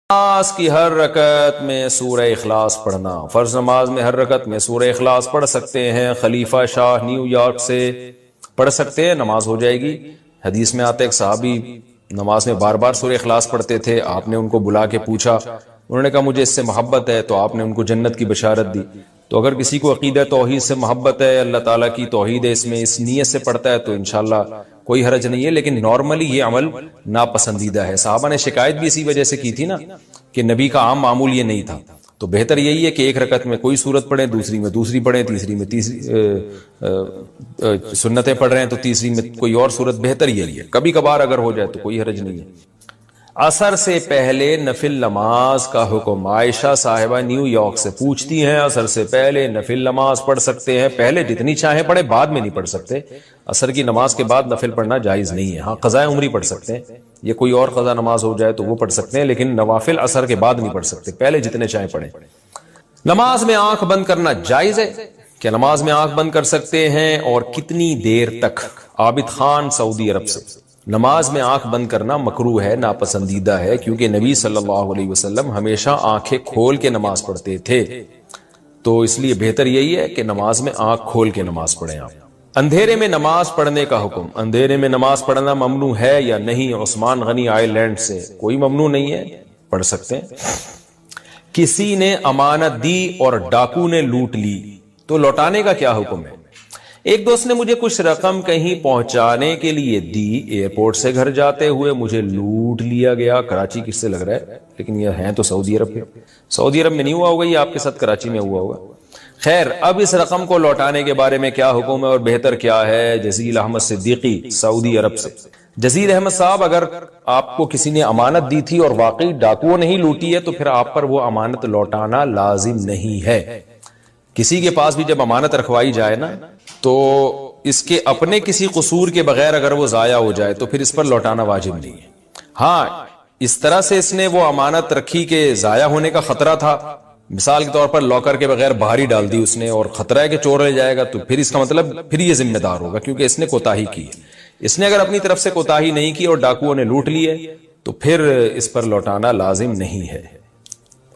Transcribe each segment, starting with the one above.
نماز کی ہر رکعت میں سورہ اخلاص پڑھنا، فرض نماز میں ہر رکعت میں سورہ اخلاص پڑھ سکتے ہیں۔ خلیفہ شاہ نیو یارک سے پڑھ سکتے ہیں، نماز ہو جائے گی۔ حدیث میں آتا ہے ایک صحابی نماز میں بار بار سورہ اخلاص پڑھتے تھے، آپ نے ان کو بلا کے پوچھا، انہوں نے کہا مجھے اس سے محبت ہے، تو آپ نے ان کو جنت کی بشارت دی۔ تو اگر کسی کو عقیدہ توحید سے محبت ہے، اللہ تعالیٰ کی توحید ہے، اس میں اس نیت سے پڑھتا ہے تو انشاءاللہ کوئی حرج نہیں ہے، لیکن نارملی یہ عمل ناپسندیدہ ہے۔ صحابہ نے شکایت بھی اسی وجہ سے کی تھی نا کہ نبی کا عام معمول یہ نہیں تھا، تو بہتر یہی ہے کہ ایک رکعت میں کوئی سورت پڑھیں، دوسری میں دوسری پڑھیں، تیسری میں تیسری سنتیں پڑھ رہے ہیں تو تیسری میں کوئی اور سورت، بہتر یہی ہے۔ کبھی کبھار اگر ہو جائے تو کوئی حرج نہیں ہے۔ عصر سے پہلے نفل نماز کا حکم، عائشہ صاحبہ نیو یارک سے پوچھتی ہیں عصر سے پہلے نفل نماز پڑھ سکتے ہیں؟ پہلے جتنی چاہیں پڑھیں، بعد میں نہیں پڑھ سکتے۔ عصر کی نماز کے بعد نفل پڑھنا جائز نہیں ہے۔ ہاں قضاء عمری پڑھ سکتے ہیں، یہ کوئی اور قضا نماز ہو جائے تو وہ پڑھ سکتے ہیں، لیکن نوافل عصر کے بعد نہیں پڑھ سکتے، پہلے جتنے چاہیں پڑھیں۔ نماز میں آنکھ بند کرنا جائز ہے؟ کیا نماز میں آنکھ بند کر سکتے ہیں اور کتنی دیر تک؟ عابد خان سعودی عرب سے، نماز میں آنکھ بند کرنا مکروہ ہے، ناپسندیدہ ہے، کیونکہ نبی صلی اللہ علیہ وسلم ہمیشہ آنکھیں کھول کے نماز پڑھتے تھے، تو اس لیے بہتر یہی ہے کہ نماز میں آنکھ کھول کے نماز پڑھیں آپ۔ اندھیرے میں نماز پڑھنے کا حکم، اندھیرے میں نماز پڑھنا ممنوع ہے یا نہیں؟ عثمان غنی آئی لینڈ سے، کوئی ممنوع نہیں ہے، پڑھ سکتے ہیں۔ کسی نے امانت دی اور ڈاکو نے لوٹ لی تو لوٹانے کا کیا حکم ہے؟ ایک دوست نے مجھے کچھ رقم کہیں پہنچانے کے لیے دی، ایئرپورٹ سے گھر جاتے ہوئے مجھے لوٹ لیا گیا۔ کراچی کس سے لگ رہا ہے، لیکن یہ ہیں تو سعودی عرب کے۔ سعودی عرب میں نہیں ہوا ہوگا، یہ آپ کے ساتھ کراچی میں ہوا ہوگا۔ خیر، اب اس رقم کو لوٹانے کے بارے میں کیا حکم ہے اور بہتر کیا ہے؟ جزیل احمد صدیقی سعودی عرب سے، جزیل احمد صاحب، اگر آپ کو کسی نے امانت دی تھی اور واقعی ڈاکوؤں نہیں لوٹی ہے تو پھر آپ پر وہ امانت لوٹانا لازم نہیں ہے۔ کسی کے پاس بھی جب امانت رکھوائی جائے نا تو اس کے اپنے کسی قصور کے بغیر اگر وہ ضائع ہو جائے تو پھر اس پر لوٹانا واجب نہیں ہے۔ ہاں، اس طرح سے اس نے وہ امانت رکھی کہ ضائع ہونے کا خطرہ تھا، مثال کے طور پر لاکر کے بغیر باہر ہی ڈال دی اس نے اور خطرہ ہے کہ چور لے جائے گا، تو پھر اس کا مطلب پھر یہ ذمہ دار ہوگا کیونکہ اس نے کوتاہی کی ہے۔ اس نے اگر اپنی طرف سے کوتاہی نہیں کی اور ڈاکوؤں نے لوٹ لی ہے تو پھر اس پر لوٹانا لازم نہیں ہے۔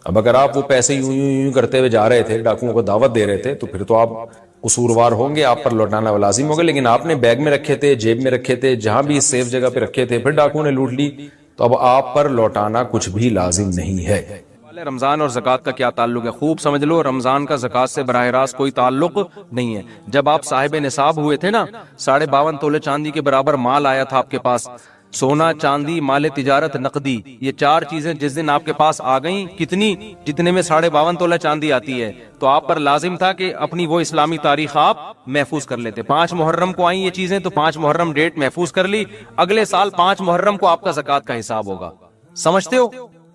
اب اگر آپ وہ پیسے یوں کرتے ہوئے جا رہے تھے، ڈاکوؤں کو دعوت دے رہے تھے، تو پھر تو آپ قصوروار ہوں گے، آپ پر لوٹانا لازم ہوگا، لیکن آپ نے بیگ میں رکھے تھے، جیب میں رکھے تھے، جہاں بھی سیف جگہ پہ رکھے تھے، پھر ڈاکوؤں نے لوٹ لی تو اب آپ پر لوٹانا کچھ بھی لازم نہیں ہے۔ رمضان اور زکوٰۃ کا کیا تعلق ہے؟ خوب سمجھ لو، رمضان کا زکوٰۃ سے براہ راست کوئی تعلق نہیں ہے۔ جب آپ صاحب نصاب ہوئے تھے نا، 52.5 تولے چاندی کے برابر مال آیا تھا آپ کے پاس، سونا، چاندی، مال تجارت، نقدی، یہ 4 چیزیں جس دن آپ کے پاس آ گئیں، کتنی؟ جتنے میں 52.5 تولہ چاندی آتی ہے، تو آپ پر لازم تھا کہ اپنی وہ اسلامی تاریخ آپ محفوظ کر لیتے۔ 5 محرم کو آئیں یہ چیزیں تو 5 محرم ڈیٹ محفوظ کر لی، اگلے سال 5 محرم کو آپ کا زکوٰۃ کا حساب ہوگا۔ سمجھتے ہو؟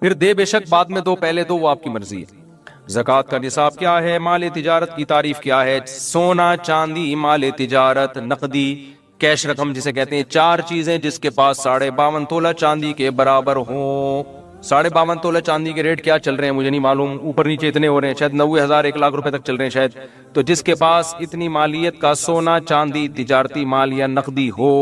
پھر دے بے شک، بعد میں دو، پہلے دو، وہ آپ کی مرضی ہے۔ زکوٰۃ کا نصاب کیا ہے؟ مال تجارت کی تعریف کیا ہے؟ سونا، چاندی، مال تجارت، نقدی، کیش رقم جسے کہتے ہیں، 4 چیزیں جس کے پاس 52.5 تولہ چاندی کے برابر ہوں۔ 52.5 تولہ چاندی کے ریٹ کیا چل رہے ہیں مجھے نہیں معلوم، اوپر نیچے اتنے ہو رہے ہیں، شاید 90,000 1 لاکھ روپے تک چل رہے ہیں شاید۔ تو جس کے پاس اتنی مالیت کا سونا، چاندی، تجارتی مال یا نقدی ہو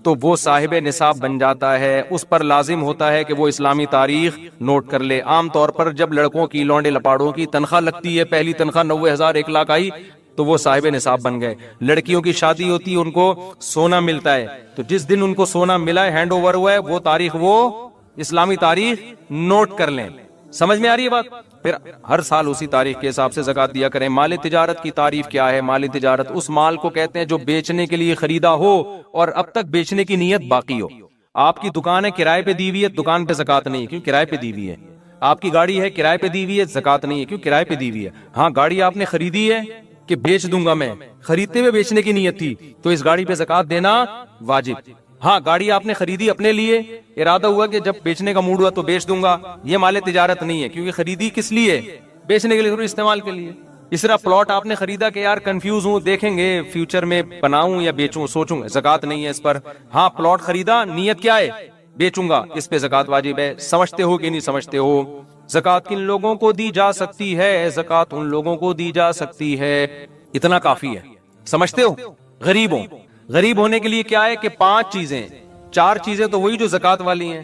تو وہ صاحب نصاب بن جاتا ہے، اس پر لازم ہوتا ہے کہ وہ اسلامی تاریخ نوٹ کر لے۔ عام طور پر جب لڑکوں کی، لونڈے لپاڑوں کی تنخواہ لگتی ہے، پہلی تنخواہ 90,000 1 لاکھ آئی تو وہ صاحب نصاب بن گئے۔ لڑکیوں کی شادی ہوتی ہے، ان کو سونا ملتا ہے، تو جس دن ان کو سونا ملا ہے، ہینڈ اوور ہوا ہے، وہ تاریخ، وہ اسلامی تاریخ نوٹ کر لیں۔ سمجھ میں آ رہی ہے بات؟ پھر ہر سال اسی تاریخ کے حساب سے زکوٰۃ دیا کریں۔ مال تجارت کی تعریف کیا ہے؟ مال تجارت اس مال کو کہتے ہیں جو بیچنے کے لیے خریدا ہو اور اب تک بیچنے کی نیت باقی ہو۔ آپ کی دکان ہے، کرائے پہ دی ہوئی ہے، دکان پہ زکوٰۃ نہیں ہے کیوں؟ کرائے پہ دی ہوئی ہے۔ آپ کی گاڑی ہے، کرائے پہ دی ہوئی ہے، زکوٰۃ نہیں ہے کیوں؟ کرائے پہ دی ہوئی ہے۔ ہاں، گاڑی آپ نے خریدی ہے کہ بیچ دوں گا میں، خریدتے ہوئے بیچنے کی نیت تھی تو اس گاڑی پہ زکوٰۃ دینا واجب۔ ہاں، گاڑی آپ نے خریدی اپنے لیے، ارادہ ہوا کہ جب بیچنے کا موڈ ہوا تو بیچ دوں گا، یہ مال تجارت نہیں ہے کیونکہ خریدی کس لیے؟ بیچنے کے لیے، ضرور استعمال کے لیے۔ اس طرح پلاٹ آپ نے خریدا کہ یار کنفیوز ہوں، دیکھیں گے فیوچر میں بناؤں یا بیچوں، سوچوں گا، زکوٰۃ نہیں ہے اس پر۔ ہاں، پلاٹ خریدا، نیت کیا ہے؟ بیچوں گا، اس پہ زکوٰۃ واجب ہے۔ سمجھتے ہو کہ نہیں سمجھتے ہو؟ زکوٰۃ کن لوگوں کو دی جا سکتی ہے؟ زکوٰۃ ان لوگوں کو دی جا سکتی ہے، اتنا کافی ہے۔ سمجھتے ہو؟ غریبوں، غریب ہونے کے لیے کیا ہے کہ 5 چیزیں، 4 چیزیں تو وہی جو زکوٰۃ والی ہیں،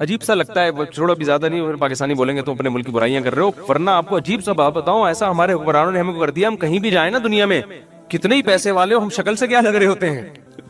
عجیب سا لگتا ہے، وہ چھوڑو بھی زیادہ نہیں، پھر پاکستانی بولیں گے تو اپنے ملک کی برائیاں کر رہے ہو، ورنہ آپ کو عجیب سا بات بتاؤں، ایسا ہمارے حکمرانوں نے ہمیں کر دیا، ہم کہیں بھی جائیں نا دنیا میں، کتنے ہی پیسے والے ہو، ہم شکل سے کیا لگ رہے ہوتے ہیں،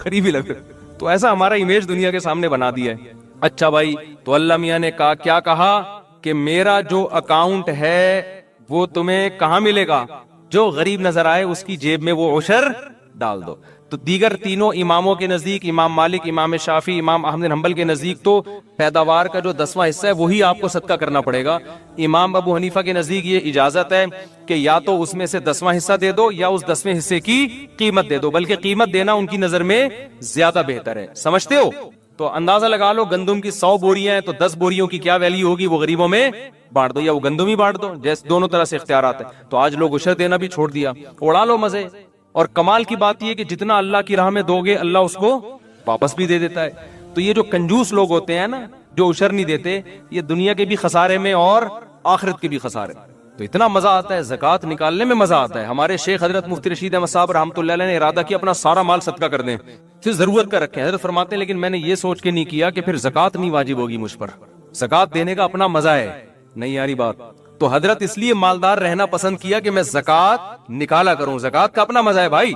غریب ہی لگ رہے، تو ایسا ہمارا امیج دنیا کے سامنے بنا دیا ہے۔ اچھا بھائی، تو اللہ میاں نے کہا، کیا کہا کہ میرا جو اکاؤنٹ ہے وہ تمہیں کہاں ملے گا، جو غریب نظر آئے اس کی جیب میں وہ عشر ڈال دو۔ تو دیگر تینوں اماموں کے نزدیک، امام مالک، امام شافی، امام احمد بن حنبل کے نزدیک تو پیداوار کا جو 10واں حصہ ہے وہی آپ کو صدقہ کرنا پڑے گا۔ امام ابو حنیفہ کے نزدیک یہ اجازت ہے کہ یا تو اس میں سے 10واں حصہ دے دو یا اس 10ویں حصے کی قیمت دے دو، بلکہ قیمت دینا ان کی نظر میں زیادہ بہتر ہے، سمجھتے ہو؟ تو اندازہ لگا لو، گندم کی 100 بوریاں ہیں تو 10 بوریوں کی کیا ویلیو ہوگی، وہ غریبوں میں بانٹ دو یا وہ گندم ہی بانٹ دو، جیسے دونوں طرح سے اختیارات ہیں۔ تو آج لوگ عشر دینا بھی چھوڑ دیا، اڑا لو مزے۔ اور کمال کی بات یہ کہ جتنا اللہ کی راہ میں دو گے اللہ اس کو واپس بھی دے دیتا ہے۔ تو یہ جو کنجوس لوگ ہوتے ہیں نا، جو عشر نہیں دیتے، یہ دنیا کے بھی خسارے میں اور آخرت کے بھی خسارے۔ تو اتنا مزہ آتا ہے زکوٰۃ نکالنے میں، مزہ آتا ہے۔ ہمارے شیخ حضرت مفتی رشید احمد صاحب رحمۃ اللہ علیہ نے ارادہ کیا اپنا سارا مال صدقہ کر دیں، پھر ضرورت کا رکھیں۔ حضرت فرماتے ہیں لیکن میں نے یہ سوچ کے نہیں کیا کہ پھر زکوٰۃ نہیں واجب ہوگی مجھ پر، زکوٰۃ دینے کا اپنا مزہ ہے، نہیں یاری بات۔ تو حضرت اس لیے مالدار رہنا پسند کیا کہ میں زکوٰۃ نکالا کروں، زکوٰۃ کا اپنا مزہ ہے بھائی۔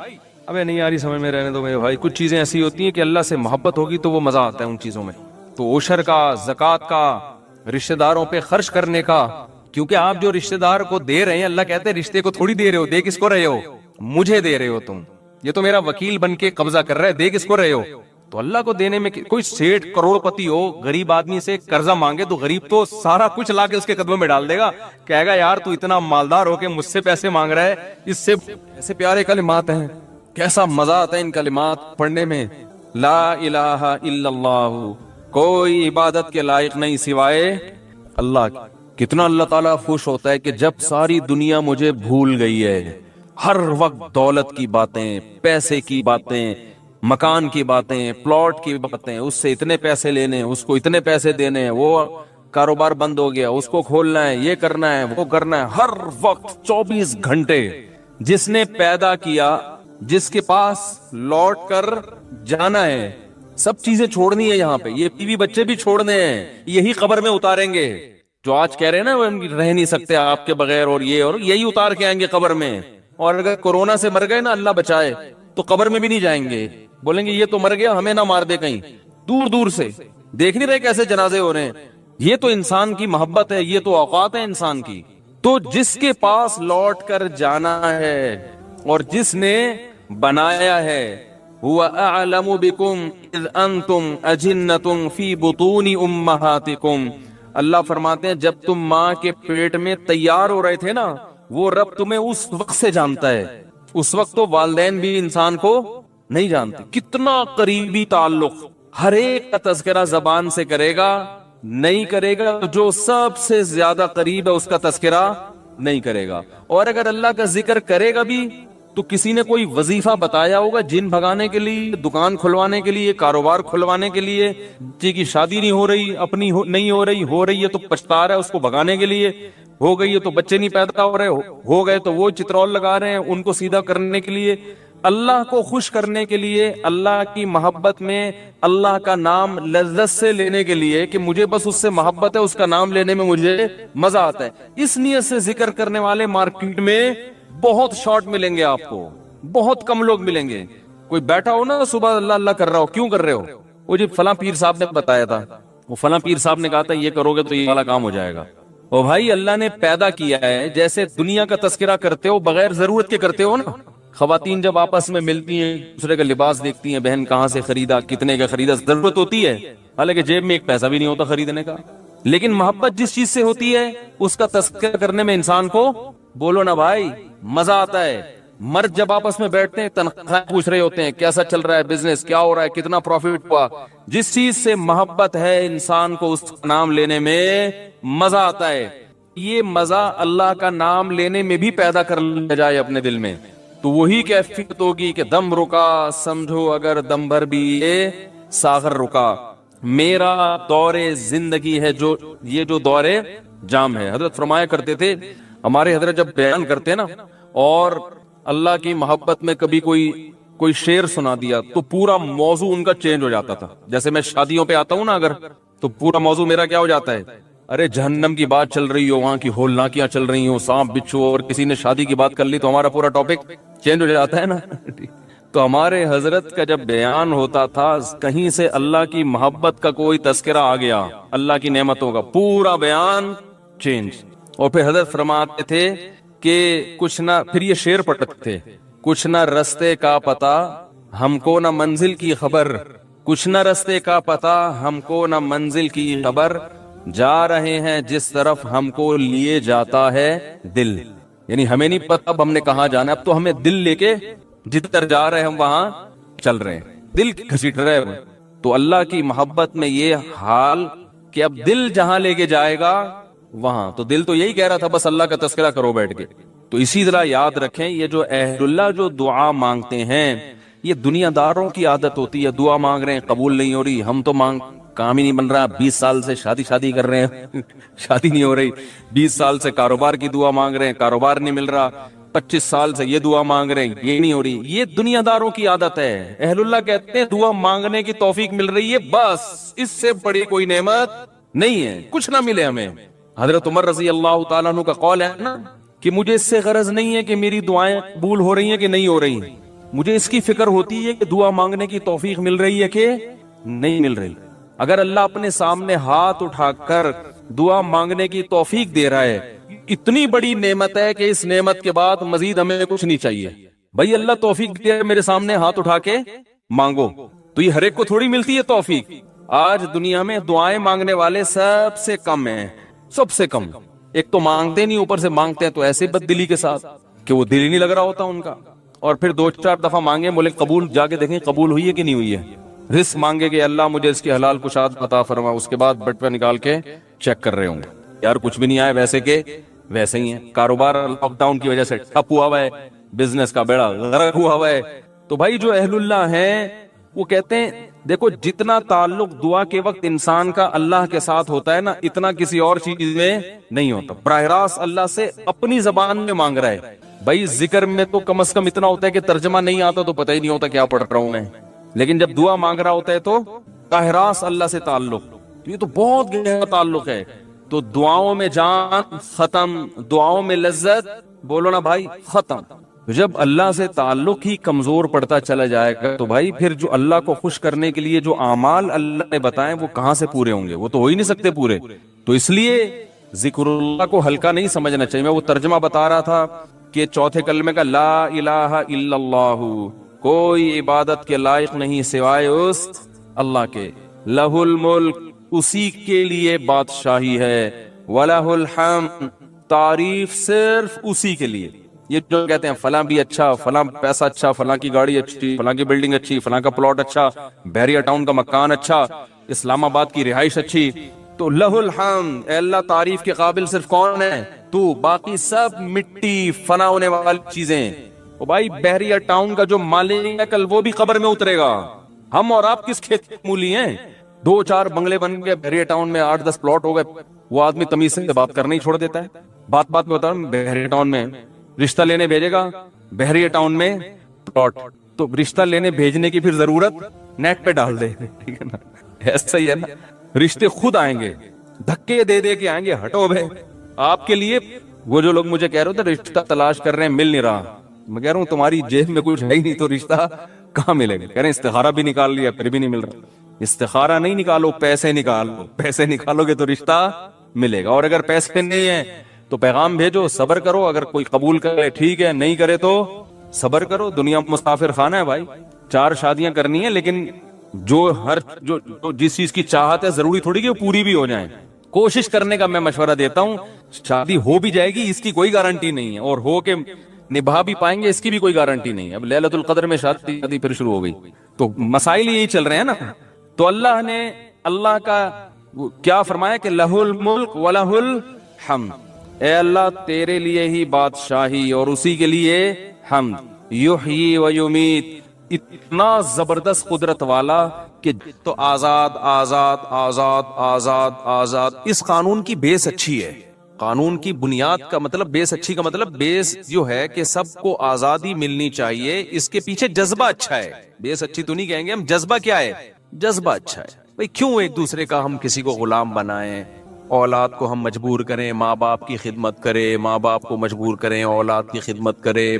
ابے نہیں یاری سمجھ میں رہنے دو میرے بھائی، کچھ چیزیں ایسی ہوتی ہیں کہ اللہ سے محبت ہوگی تو وہ مزہ آتا ہے ان چیزوں میں۔ تو عشر کا، زکوٰۃ کا، رشتہ داروں پہ خرچ کرنے کا، کیونکہ آپ جو رشتہ دار کو دے رہے ہیں، اللہ کہتے ہیں رشتے کو تھوڑی دے رہے ہو، دے کس کو رہے ہو، مجھے دے رہے ہو تم، یہ تو میرا وکیل بن کے قبضہ کر رہا ہے، دے کس کو رہے ہو۔ تو اللہ کو دینے میں کوئی سیٹھ کروڑ پتی ہو، غریب آدمی سے قرضہ مانگے تو غریب تو سارا کچھ لا کے اس کے قدموں میں ڈال دے گا، کہے گا یار تو اتنا مالدار ہو کے مجھ سے پیسے مانگ رہا ہے، اس سے ایسے پیارے کلمات ہیں، کیسا مزہ آتا ہے ان کلمات پڑھنے میں، لا الہ الا اللہ، کوئی عبادت کے لائق نہیں سوائے اللہ کی۔ کتنا اللہ تعالیٰ خوش ہوتا ہے کہ جب ساری دنیا مجھے بھول گئی ہے، ہر وقت دولت کی باتیں، پیسے کی باتیں، مکان کی باتیں، پلاٹ کی باتیں، اس سے اتنے پیسے لینے، اس کو اتنے پیسے دینے، وہ کاروبار بند ہو گیا، اس کو کھولنا ہے، یہ کرنا ہے، وہ کرنا ہے، ہر وقت 24 گھنٹے۔ جس نے پیدا کیا، جس کے پاس لوٹ کر جانا ہے، سب چیزیں چھوڑنی ہے یہاں پہ، یہ بیوی بچے بھی چھوڑنے ہیں، یہی قبر میں اتاریں گے۔ جو آج کہہ رہے ہیں نا وہ رہ نہیں سکتے آپ کے بغیر، اور یہ اور یہی اتار کے آئیں گے قبر میں۔ اور اگر کورونا سے مر گئے نا، اللہ بچائے، تو قبر میں بھی نہیں جائیں گے، بولیں گے یہ تو مر گیا، ہمیں نہ مار دے کہیں۔ دور دور سے دیکھ نہیں رہے کیسے جنازے ہو رہے ہیں۔ یہ تو انسان کی محبت ہے، یہ تو اوقات ہے انسان کی۔ تو جس کے پاس لوٹ کر جانا ہے اور جس نے بنایا ہے، هو اعلم بكم اذ انتم اجنۃ فی بطون امہاتکم، اللہ فرماتے ہیں جب تم ماں کے پیٹ میں تیار ہو رہے تھے نا، وہ رب تمہیں اس وقت سے جانتا ہے۔ اس وقت تو والدین بھی انسان کو نہیں جانتے۔ کتنا قریبی تعلق، ہر ایک کا تذکرہ زبان سے کرے گا، نہیں کرے گا جو سب سے زیادہ قریب ہے اس کا تذکرہ نہیں کرے گا۔ اور اگر اللہ کا ذکر کرے گا بھی تو کسی نے کوئی وظیفہ بتایا ہوگا جن بھگانے کے لیے، دکان کھلوانے کے لیے، کاروبار کھلوانے کے لیے، جی کی شادی نہیں ہو رہی، اپنی نہیں ہو رہی ہے تو پچھتا رہا ہے اس کو بھگانے کے لیے، ہو گئی ہے تو بچے نہیں پیدا ہو رہے، ہو گئے تو وہ چترول لگا رہے ہیں ان کو سیدھا کرنے کے لیے، اللہ کو خوش کرنے کے لیے، اللہ کی محبت میں اللہ کا نام لذت سے لینے کے لیے کہ مجھے بس اس سے محبت ہے، اس کا نام لینے میں مجھے مزہ آتا ہے، اس نیت سے ذکر کرنے والے مارکیٹ میں بہت شارٹ ملیں گے آپ کو، بہت کم لوگ ملیں گے۔ کوئی بیٹھا ہو نا صبح اللہ اللہ کر رہا ہو، کیوں کر رہے ہو؟ وہ جی فلاں پیر صاحب نے بتایا تھا، وہ فلاں پیر صاحب نے کہا تھا یہ کرو گے تو یہ والا کام ہو جائے گا۔ او بھائی اللہ نے پیدا کیا ہے، جیسے دنیا کا تذکرہ کرتے ہو بغیر ضرورت کے کرتے ہو نا۔ خواتین جب آپس میں ملتی ہیں دوسرے کا لباس دیکھتی ہیں، بہن کہاں سے خریدا، کتنے کا خریدا، ضرورت ہوتی ہے، حالانکہ جیب میں ایک پیسہ بھی نہیں ہوتا خریدنے کا، لیکن محبت جس چیز سے ہوتی ہے اس کا تذکرہ کرنے میں انسان کو، بولو نا بھائی، مزہ آتا ہے۔ مرد جب آپس میں بیٹھتے ہیں تنخواہ پوچھ رہے ہوتے ہیں کیسا چل رہا ہے بزنس، کیا ہو رہا ہے، کتنا پروفٹ ہوا۔ جس چیز سے محبت ہے انسان کو اس کا نام لینے میں مزہ آتا ہے۔ یہ مزہ اللہ کا نام لینے میں بھی پیدا کر لیا جائے اپنے دل میں تو وہی کیفیت ہوگی کہ دم رکا سمجھو اگر دم بھر بھی یہ ساغر رکا۔ میرا دور زندگی ہے جو یہ جو دور جام ہے۔ حضرت فرمایا کرتے تھے، ہمارے حضرت جب بیان کرتے نا اور اللہ کی محبت میں کبھی کوئی شعر سنا دیا تو پورا موضوع ان کا چینج ہو جاتا تھا۔ جیسے میں شادیوں پہ آتا ہوں نا، اگر تو پورا موضوع میرا کیا ہو جاتا ہے؟ ارے جہنم کی بات چل رہی ہو، وہاں کی ہولناکیاں چل رہی ہوں، سانپ بچھو، اور کسی نے شادی کی بات کر لی تو ہمارا پورا ٹاپک چینج ہو جاتا ہے نا. تو ہمارے حضرت کا جب بیان ہوتا تھا کہیں سے اللہ کی محبت کا کوئی تذکرہ آ گیا، اللہ کی نعمتوں کا، پورا بیان چینج. اور پھر حضرت فرماتے تھے کہ کچھ نہ، پھر یہ شعر پڑھتے تھے، کچھ نہ رستے کا پتہ ہم کو نہ منزل کی خبر، کچھ نہ رستے کا پتہ ہم کو نہ منزل کی خبر، جا رہے ہیں جس طرف ہم کو لیے جاتا ہے دل. یعنی ہمیں نہیں پتہ اب ہم نے کہاں جانا ہے، اب تو ہمیں دل لے کے جدھر جا رہے ہیں ہم وہاں چل رہے ہیں، دل گھسیٹ رہے ہیں. تو اللہ کی محبت میں یہ حال کہ اب دل جہاں لے کے جائے گا وہاں، تو دل تو یہی کہہ رہا تھا بس اللہ کا تذکرہ کرو بیٹھ کے. تو اسی طرح یاد رکھیں، یہ جو اہل اللہ جو دعا مانگتے ہیں، یہ دنیا داروں کی عادت ہوتی ہے. دعا مانگ رہے ہیں قبول نہیں ہو رہی، ہم تو کام ہی نہیں بن رہا، 20 سال سے شادی کر رہے ہیں شادی نہیں ہو رہی، 20 سال سے کاروبار کی دعا مانگ رہے ہیں، کاروبار نہیں مل رہا، 25 سال سے یہ دعا مانگ رہے ہیں، یہ نہیں ہو رہی. یہ دنیا داروں کی عادت ہے. اہل اللہ کہتے ہیں دعا مانگنے کی توفیق مل رہی ہے، بس اس سے بڑی کوئی نعمت نہیں ہے، کچھ نہ ملے ہمیں. حضرت عمر رضی اللہ تعالیٰ عنہ کا قول ہے نا کہ مجھے اس سے غرض نہیں ہے کہ میری دعائیں قبول ہو رہی ہیں کہ نہیں ہو رہی، مجھے اس کی فکر ہوتی ہے کہ دعا مانگنے کی توفیق مل رہی ہے کہ نہیں مل رہی. اگر اللہ اپنے سامنے ہاتھ اٹھا کر دعا مانگنے کی توفیق دے رہا ہے، اتنی بڑی نعمت ہے کہ اس نعمت کے بعد مزید ہمیں کچھ نہیں چاہیے. بھائی اللہ توفیق دے میرے سامنے ہاتھ اٹھا کے مانگو، تو یہ ہر ایک کو تھوڑی ملتی ہے توفیق. آج دنیا میں دعائیں مانگنے والے سب سے کم ہیں، سب سے کم. ایک تو مانگتے نہیں، اوپر سے مانگتے ہیں تو ایسے بد دلی کے ساتھ کہ وہ دل ہی نہیں لگ رہا ہوتا ان کا. اور پھر 2-4 دفعہ مانگے، بولے قبول، جا کے دیکھیں قبول ہوئی ہے کہ نہیں ہوئی ہے. رزق مانگے کہ اللہ مجھے اس کی حلال کشاد عطا فرما، اس کے بعد بٹوہ نکال کے چیک کر رہے ہوں گے، یار کچھ بھی نہیں آیا، ویسے کے ویسے ہی ہیں. کاروبار لاک ڈاؤن کی وجہ سے ٹھپ ہوا ہوا ہے، بزنس کا بیڑا غرق ہوا ہوا ہے. تو بھائی جو اہل اللہ ہیں وہ کہتے ہیں دیکھو جتنا تعلق دعا کے وقت انسان کا اللہ کے ساتھ ہوتا ہے نا، اتنا کسی اور چیز میں نہیں ہوتا. براہ راست اللہ سے اپنی زبان میں مانگ رہا ہے. بھائی ذکر میں تو کم از کم اتنا ہوتا ہے کہ ترجمہ نہیں آتا تو پتہ ہی نہیں ہوتا کیا پڑھ رہا ہوں میں، لیکن جب دعا مانگ رہا ہوتا ہے تو براہ راست اللہ سے تعلق، یہ تو بہت گہرا تعلق ہے. تو دعاؤں میں جان ختم، دعاؤں میں لذت، بولو نا بھائی، ختم. جب اللہ سے تعلق ہی کمزور پڑتا چلا جائے گا تو بھائی پھر جو اللہ کو خوش کرنے کے لیے جو اعمال اللہ نے بتائے وہ کہاں سے پورے ہوں گے؟ وہ تو ہو ہی نہیں سکتے پورے. تو اس لیے ذکر اللہ کو ہلکا نہیں سمجھنا چاہیے. میں وہ ترجمہ بتا رہا تھا کہ چوتھے کلمے کا لا الہ الا اللہ، کوئی عبادت کے لائق نہیں سوائے اس اللہ کے، لہ الملک، اسی کے لیے بادشاہی ہے، وَلَهُ الْحَمْدُ، تعریف صرف اسی کے لیے. یہ جو کہتے ہیں فلاں بھی اچھا، فلاں پیسہ اچھا، فلاں کی گاڑی اچھی، فلاں کی بلڈنگ اچھی، فلاں کا پلاٹ اچھا، بحریہ ٹاؤن کا مکان اچھا، اسلام آباد کی رہائش اچھی، تو لہ الحمد، اے اللہ تعریف کے قابل صرف کون ہے؟ تو، باقی سب مٹی فنا ہونے والی چیزیں. او بھائی بحریہ ٹاؤن کا جو مالک ہے کل وہ بھی قبر میں اترے گا. ہم اور آپ کس کھیت مولی ہیں؟ 2-4 بنگلے بن گئے بحریہ ٹاؤن میں، 8-10 پلاٹ ہو گئے، وہ آدمی تمیز سے بات کرنا ہی چھوڑ دیتا ہے. بات میں بتا رہا ہوں، بحریہ ٹاؤن میں رشتہ لینے بھیجے گا، بحریہ ٹاؤن میں پلاٹ، تو رشتہ لینے بھیجنے کی پھر ضرورت نیٹ پہ ڈال دے، ٹھیک ہے نا؟ ایسا ہی ہے نا، رشتے خود آئیں گے، دھکے دے دے کے آئیں گے. ہٹو بھائی آپ کے لیے. وہ جو لوگ مجھے کہہ رہے تھے رشتہ تلاش کر رہے ہیں، مل نہیں رہا، میں کہہ رہا ہوں تمہاری جیب میں کچھ ہے ہی نہیں تو رشتہ کہاں ملے گا؟ کہہ رہے ہیں استخارہ بھی نکال لیا پھر بھی نہیں مل رہا. استخارہ نہیں نکالو، پیسے نکالو، پیسے نکالو گے تو رشتہ ملے گا. اور اگر پیسے نہیں ہیں تو پیغام بھیجو، صبر کرو، اگر کوئی قبول کرے ٹھیک ہے، نہیں کرے تو صبر کرو. دنیا مسافر خانہ ہے بھائی، 4 شادیاں کرنی ہیں، لیکن جو جس چیز کی چاہت ہے ضروری تھوڑی کہ وہ پوری بھی ہو جائیں. کوشش کرنے کا میں مشورہ دیتا ہوں. شادی ہو بھی جائے گی اس کی کوئی گارنٹی نہیں ہے، اور ہو کے نبھا بھی پائیں گے اس کی بھی کوئی گارنٹی نہیں ہے. اب لیلۃ القدر میں شادی پھر شروع ہو گئی، تو مسائل یہی چل رہے ہیں نا. تو اللہ نے اللہ کا کیا فرمایا کہ لہ الملک ولہ الحمد، اے اللہ تیرے لیے ہی بادشاہی اور اسی کے لیے حمد. یحیی و یمیت، اتنا زبردست قدرت والا کہ تو آزاد آزاد آزاد آزاد آزاد. اس قانون کی بیس اچھی ہے. قانون کی بنیاد کا مطلب، بیس اچھی کا مطلب بیس جو ہے کہ سب کو آزادی ملنی چاہیے. اس کے پیچھے جذبہ اچھا ہے. بیس اچھی تو نہیں کہیں گے ہم، جذبہ کیا ہے؟ جذبہ اچھا ہے. بھئی کیوں ایک دوسرے کا ہم کسی کو غلام بنائیں, اولاد کو ہم مجبور کریں ماں باپ کی خدمت کرے, ماں باپ کو مجبور کریں اولاد کی خدمت کرے,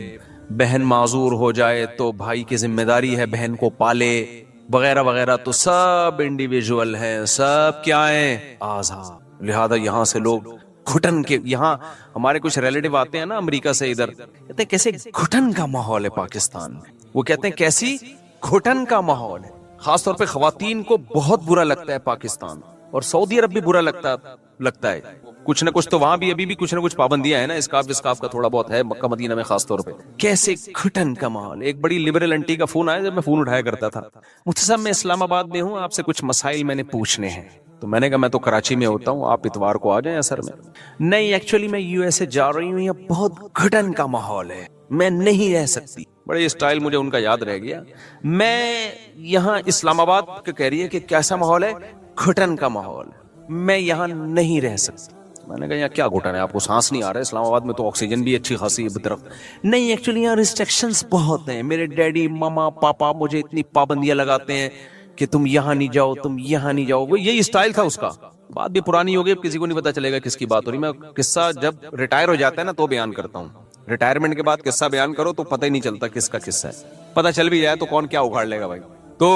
بہن معذور ہو جائے تو بھائی کی ذمہ داری ہے بہن کو پالے وغیرہ وغیرہ. تو سب انڈیویجول ہیں, سب کیا ہیں, آزاد. لہذا یہاں سے لوگ گھٹن کے, یہاں ہمارے کچھ ریلیٹو آتے ہیں نا امریکہ سے ادھر, کہتے ہیں کیسے گھٹن کا ماحول ہے پاکستان میں. وہ کہتے ہیں کیسی گھٹن کا ماحول ہے. خاص طور پہ خواتین کو بہت برا لگتا ہے پاکستان, اور سعودی عرب بھی برا لگتا ہے. کچھ نہ کچھ تو وہاں بھی ابھی بھی کچھ نہ کچھ پابندیاں ہیں نا, اسکارف کا تھوڑا بہت ہے مکہ مدینہ میں خاص طور پہ. کیسے گھٹن کا ماحول. ایک بڑی لبرل انٹی کا فون آیا جب میں فون اٹھایا کرتا تھا, مجھ سے صاحب میں اسلام آباد میں ہوں, آپ سے کچھ مسائل میں نے پوچھنے ہیں. تو میں نے کہا میں تو کراچی میں ہوتا ہوں, آپ اتوار کو آ جائیں اثر میں. نہیں ایکچولی میں یو ایس اے جا رہی ہوں, یہ بہت گھٹن کا ماحول ہے, میں نہیں رہ سکتی. بڑے اسٹائل مجھے ان کا یاد رہ گیا. میں یہاں اسلام آباد کا کہہ رہی ہے کہ کیسا ماحول ہے, گھٹن کا ماحول, میں یہاں نہیں رہ سکتی. میں نے کہا یہاں کیا گھٹن ہے, آپ کو سانس نہیں آ رہا ہے؟ اسلام آباد میں تو آکسیجن بھی اچھی خاصی ہے درخت. نہیں ایکچولی یہاں ریسٹرکشنز بہت ہیں, میرے ڈیڈی ماما پاپا مجھے اتنی پابندیاں لگاتے ہیں کہ تم یہاں نہیں جاؤ, تم یہاں نہیں جاؤ. وہ یہی اسٹائل تھا اس کا. بات بھی پرانی ہو گئی, اب کسی کو نہیں پتا چلے گا کس کی بات ہو رہی. میں قصہ جب ریٹائر ہو جاتا ہے نا تو بیان کرتا ہوں. ریٹائرمنٹ کے بعد قصہ بیان کرو تو پتہ ہی نہیں چلتا کس کا قصہ ہے. پتہ چل بھی جائے تو کون کیا اکھاڑ لے گا بھائی. تو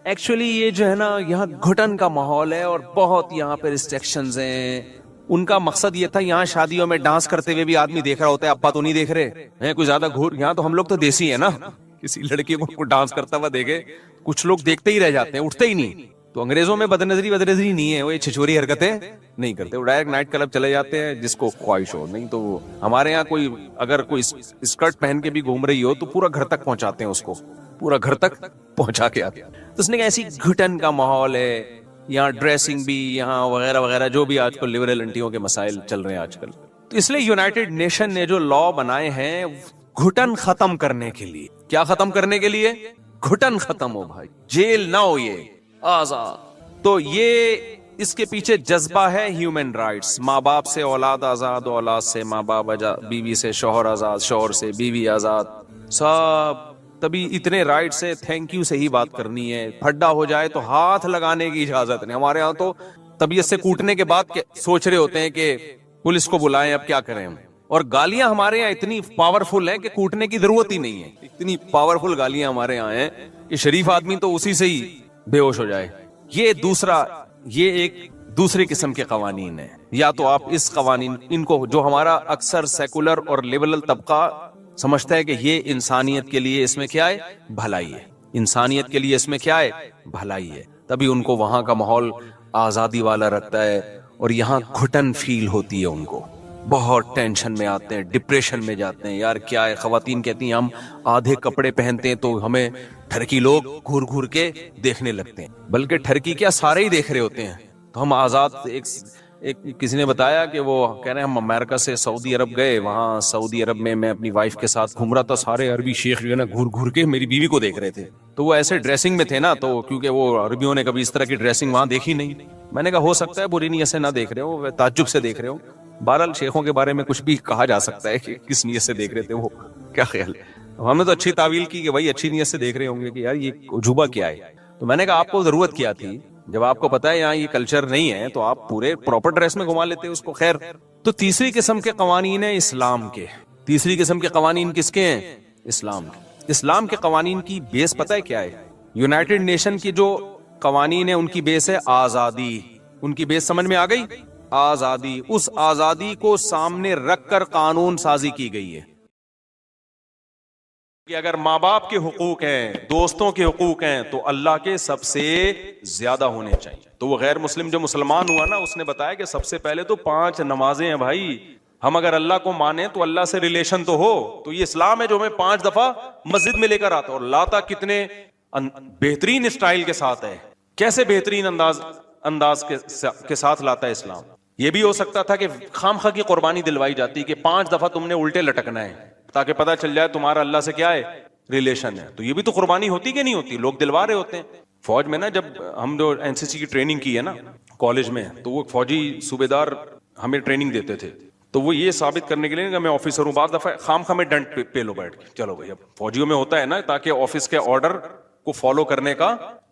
ایکچولی یہ جو ہے نا یہاں گھٹن کا ماحول ہے, اور بہت یہاں پہ ریسٹرکشنز ہیں. ان کا مقصد یہ تھا, یہاں شادیوں میں ڈانس کرتے ہوئے بھی آدمی دیکھ رہا ہوتا ہے, ابا تو نہیں دیکھ رہے ہیں کوئی زیادہ گھور. یہاں تو ہم لوگ تو دیسی ہیں نا, کسی لڑکی کو ڈانس کرتا ہوا دیکھے کچھ لوگ دیکھتے ہی رہ جاتے ہیں, اٹھتے ہی نہیں. تو انگریزوں میں بدنظری نہیں ہے, وہ یہ چھچوری حرکتیں نہیں کرتے, وہ ڈائریکٹ نائٹ کلب چلے جاتے ہیں جس کو خواہش ہو. نہیں تو ہمارے یہاں کوئی اگر کوئی اسکرٹ پہن کے بھی گھوم رہی ہو تو پورا گھر تک پہنچاتے ہیں اس کو, پورا گھر تک پہنچا کے آتے ہیں. تو اس نے کہا ایسی گھٹن کا ماحول ہے یہاں, ڈریسنگ بھی یہاں وغیرہ وغیرہ, جو بھی آج کل لبرل انٹیوں کے مسائل چل رہے ہیں آج کل. تو اس لیے یونائٹڈ نیشن نے جو لا بنائے ہیں گھٹن ختم کرنے کے لیے. کیا ختم کرنے کے لیے؟ گھٹن ختم ہو بھائی, جیل نہ ہو, یہ آزاد. تو یہ اس کے پیچھے جذبہ ہے ہیومن رائٹس. ماں باپ سے اولاد آزاد, اولاد سے ماں باپ آزاد, بیوی سے شوہر آزاد, شوہر سے بیوی آزاد, سب. تبھی اتنے رائٹ سے تھینک یو سے ہی بات کرنی ہے. پھڈا ہو جائے تو ہاتھ لگانے کی اجازت نہیں. ہمارے ہاں تو طبیعت سے کوٹنے کے بعد سوچ رہے ہوتے ہیں کہ پولیس کو بلائیں, اب کیا کریں ہم. اور گالیاں ہمارے یہاں اتنی پاورفل ہیں کہ کوٹنے کی ضرورت ہی نہیں ہے. اتنی پاورفل گالیاں ہمارے یہاں ہیں کہ شریف آدمی تو اسی سے ہی بے ہوش ہو جائے. یہ ایک دوسرے قسم کے قوانین ہیں. یا تو آپ اس قوانین ان کو, جو ہمارا اکثر سیکولر اور لیبرل طبقہ سمجھتا ہے کہ یہ انسانیت کے لیے اس میں کیا ہے, بھلائی ہے, انسانیت کے لیے اس میں کیا ہے, بھلائی ہے, تبھی ان کو وہاں کا ماحول آزادی والا رکھتا ہے. اور یہاں گھٹن فیل ہوتی ہے ان کو, بہت ٹینشن میں آتے ہیں, ڈپریشن میں جاتے ہیں. یار کیا ہے, خواتین کہتی ہیں ہم آدھے کپڑے پہنتے ہیں تو ہمیں ٹھرکی لوگ گھور گھور کے دیکھنے لگتے ہیں, بلکہ ٹھرکی کیا سارے ہی دیکھ رہے ہوتے ہیں. تو ہم آزاد. ایک کسی نے بتایا کہ وہ کہہ رہے ہیں ہم امریکہ سے سعودی عرب گئے, وہاں سعودی عرب میں اپنی وائف کے ساتھ گھوم رہا تھا, سارے عربی شیخ جو ہے نا گھور گھور کے میری بیوی کو دیکھ رہے تھے. تو وہ ایسے ڈریسنگ میں تھے نا, تو کیونکہ وہ عربیوں نے کبھی اس طرح کی ڈریسنگ وہاں دیکھی نہیں. میں نے کہا ہو سکتا ہے بری نیت سے نہ دیکھ رہے ہو, تعجب سے دیکھ رہے ہو. بہرحال شیخوں کے بارے میں کچھ بھی کہا جا سکتا ہے کہ کس نیت سے دیکھ رہے تھے وہ, کیا خیال ہے. ہم نے تو اچھی تعویل کی کہ بھائی اچھی نیت سے دیکھ رہے ہوں گے کہ یار یہ عجوبہ کیا ہے. تو میں نے کہا آپ کو ضرورت کیا تھی, جب آپ کو پتا ہے یہاں یہ کلچر نہیں ہے تو آپ پورے پراپر ڈریس میں گھما لیتے اس کو. خیر, تو تیسری قسم کے قوانین ہیں اسلام کے. تیسری قسم کے قوانین کس کے ہیں؟ اسلام کے. اسلام کے قوانین کی بیس پتہ ہے کیا ہے؟ یونائٹڈ نیشن کی جو قوانین ہیں ان کی بیس ہے آزادی. ان کی بیس سمجھ میں آ گئی؟ آزادی. اس آزادی کو سامنے رکھ کر قانون سازی کی گئی ہے کہ اگر ماں باپ کے حقوق ہیں, دوستوں کے حقوق ہیں, تو اللہ کے سب سے زیادہ ہونے چاہیے. تو وہ غیر مسلم جو مسلمان ہوا نا, اس نے بتایا کہ سب سے پہلے تو 5 نمازیں ہیں بھائی. ہم اگر اللہ کو مانیں تو اللہ سے ریلیشن تو ہو. تو یہ اسلام ہے جو ہمیں 5 دفعہ مسجد میں لے کر آتا, اور لاتا کتنے بہترین اسٹائل کے ساتھ ہے. کیسے بہترین انداز کے ساتھ لاتا ہے اسلام. یہ بھی ہو سکتا تھا کہ خامخواہ کی قربانی دلوائی جاتی کہ 5 دفعہ تم نے الٹے لٹکنا ہے تاکہ پتہ چل جائے تمہارا اللہ سے کیا ہے, ریلیشن ہے. تو یہ بھی تو قربانی ہوتی کہ نہیں ہوتی, لوگ دلوا رہے ہوتے ہیں. فوج میں نا جب ہم جو این سی سی کی ٹریننگ کی ہے نا کالج میں, تو وہ فوجی صوبے دار ہمیں ٹریننگ دیتے تھے. تو وہ یہ ثابت کرنے کے لیے کہ میں آفیسر ہوں, بعض دفعہ خام میں ڈنڈ پہ لو بیٹھ کے, چلو بھائی اب فوجیوں میں ہوتا ہے نا تاکہ آفس کے آرڈر کو فالو کرنے کا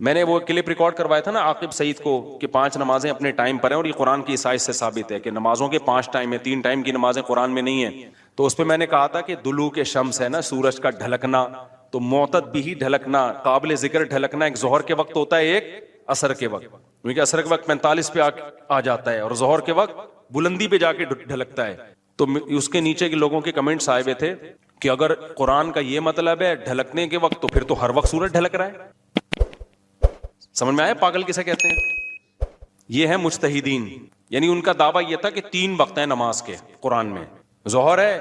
میں نے وہ کلپ ریکارڈ کروایا تھا نا عاقب سعید کو کہ 5 نمازیں اپنے ٹائم پر ہیں، اور یہ قرآن کی عیسائی سے ثابت ہے کہ نمازوں کے 5 ٹائم ہیں، 3 ٹائم کی نمازیں قرآن میں نہیں ہیں. تو اس پہ میں نے کہا تھا کہ دلوک شمس ہے نا، سورج کا ڈھلکنا، تو معتد بھی ڈھلکنا، قابل ذکر ڈھلکنا ایک ظہر کے وقت ہوتا ہے، ایک عصر کے وقت، کیونکہ عصر کے وقت 45 پہ آ جاتا ہے اور ظہر کے وقت بلندی پہ جا کے ڈھلکتا ہے. تو اس کے نیچے کے لوگوں کے کمنٹس آئے ہوئے تھے کہ اگر قرآن کا یہ مطلب ہے ڈھلکنے کے وقت، تو پھر تو ہر وقت سورج ڈھلک رہا ہے. سمجھ میں آیا پاگل کسے کہتے ہیں؟ یہ ہے مجتہدین، یعنی ان کا دعویٰ یہ تھا کہ 3 وقت ہیں نماز کے قرآن میں، ظہر ہے